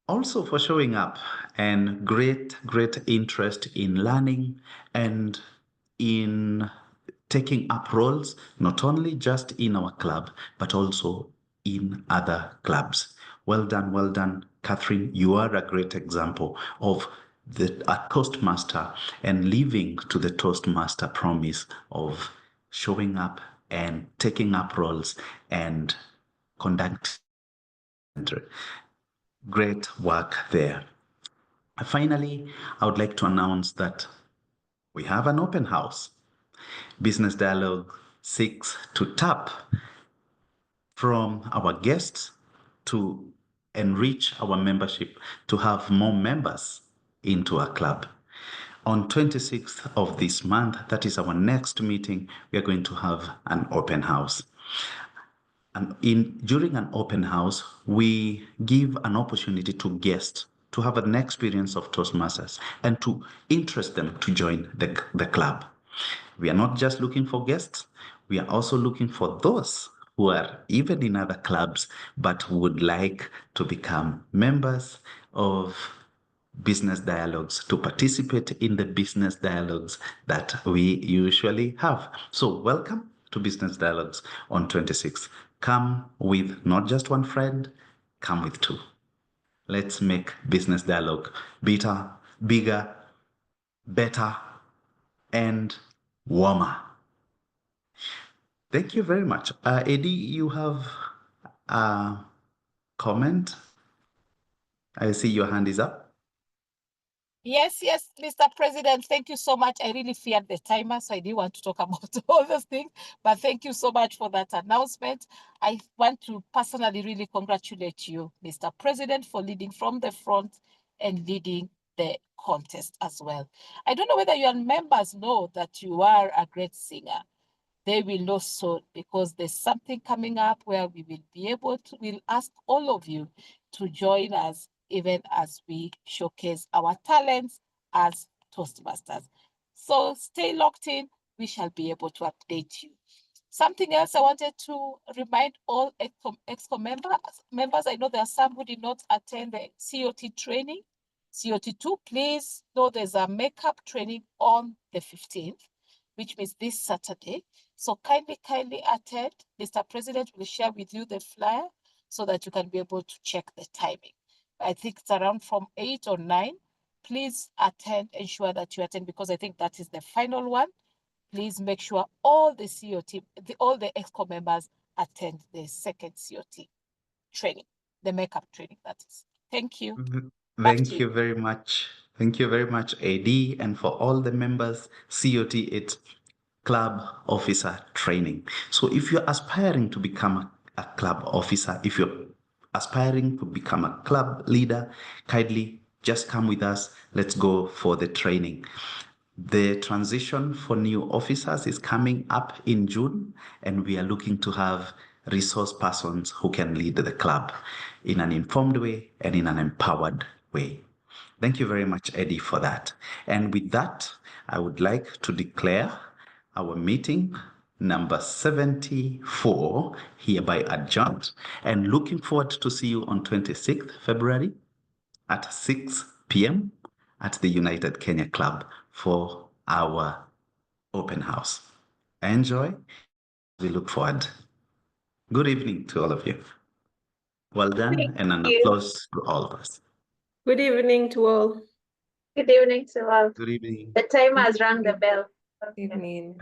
Also for showing up and great interest in learning and in taking up roles, not only just in our club, but also in other clubs. Well done, Catherine. You are a great example of a Toastmaster and living to the Toastmaster promise of showing up and taking up roles and conduct. Great work there. Finally, I would like to announce that we have an open house. Business Dialogue seeks to tap from our guests to enrich our membership, to have more members into our club. On 26th of this month, that is our next meeting, we are going to have an open house. And during an open house, we give an opportunity to guests to have an experience of Toastmasters and to interest them to join the club. We are not just looking for guests, we are also looking for those who are even in other clubs but would like to become members of Business Dialogues, to participate in the Business Dialogues that we usually have. So welcome to Business Dialogues on 26th. Come with not just one friend, come with 2. Let's make Business Dialogue bigger, better, and warmer. Thank you very much. Eddie, you have a comment? I see your hand is up. Yes, Mr. President, thank you so much. I really feared the timer, so I didn't want to talk about all those things, but thank you so much for that announcement. I want to personally really congratulate you, Mr. President, for leading from the front and leading the contest as well. I don't know whether your members know that you are a great singer. They will know soon, because there's something coming up where we will be able to, we'll ask all of you to join us even as we showcase our talents as Toastmasters. So stay locked in, we shall be able to update you. Something else I wanted to remind all EXCO members, I know there are some who did not attend the COT training. COT2, please know there's a makeup training on the 15th, which means this Saturday. So kindly attend. Mr. President will share with you the flyer so that you can be able to check the timing. I think it's around from 8 or 9. Please attend, ensure that you attend, because I think that is the final one. Please make sure all the COT, all the EXCO members attend the second COT training, the makeup training, that is. Thank you. Thank you very much. Thank you very much, AD, and for all the members, COT, it's Club Officer Training. So if you're aspiring to become a club officer, if you're aspiring to become a club leader, kindly just come with us. Let's go for the training. The transition for new officers is coming up in June, and we are looking to have resource persons who can lead the club in an informed way and in an empowered way. Thank you very much, Eddie, for that. And with that, I would like to declare our meeting number 74 hereby adjourned, and looking forward to see you on 26th February at 6 p.m. at the United Kenya Club for our open house. Enjoy. We look forward. Good evening to all of you. Well done, and an applause to all of us. Good evening to all. Good evening to all. Good evening. The time has rung the bell. Evening.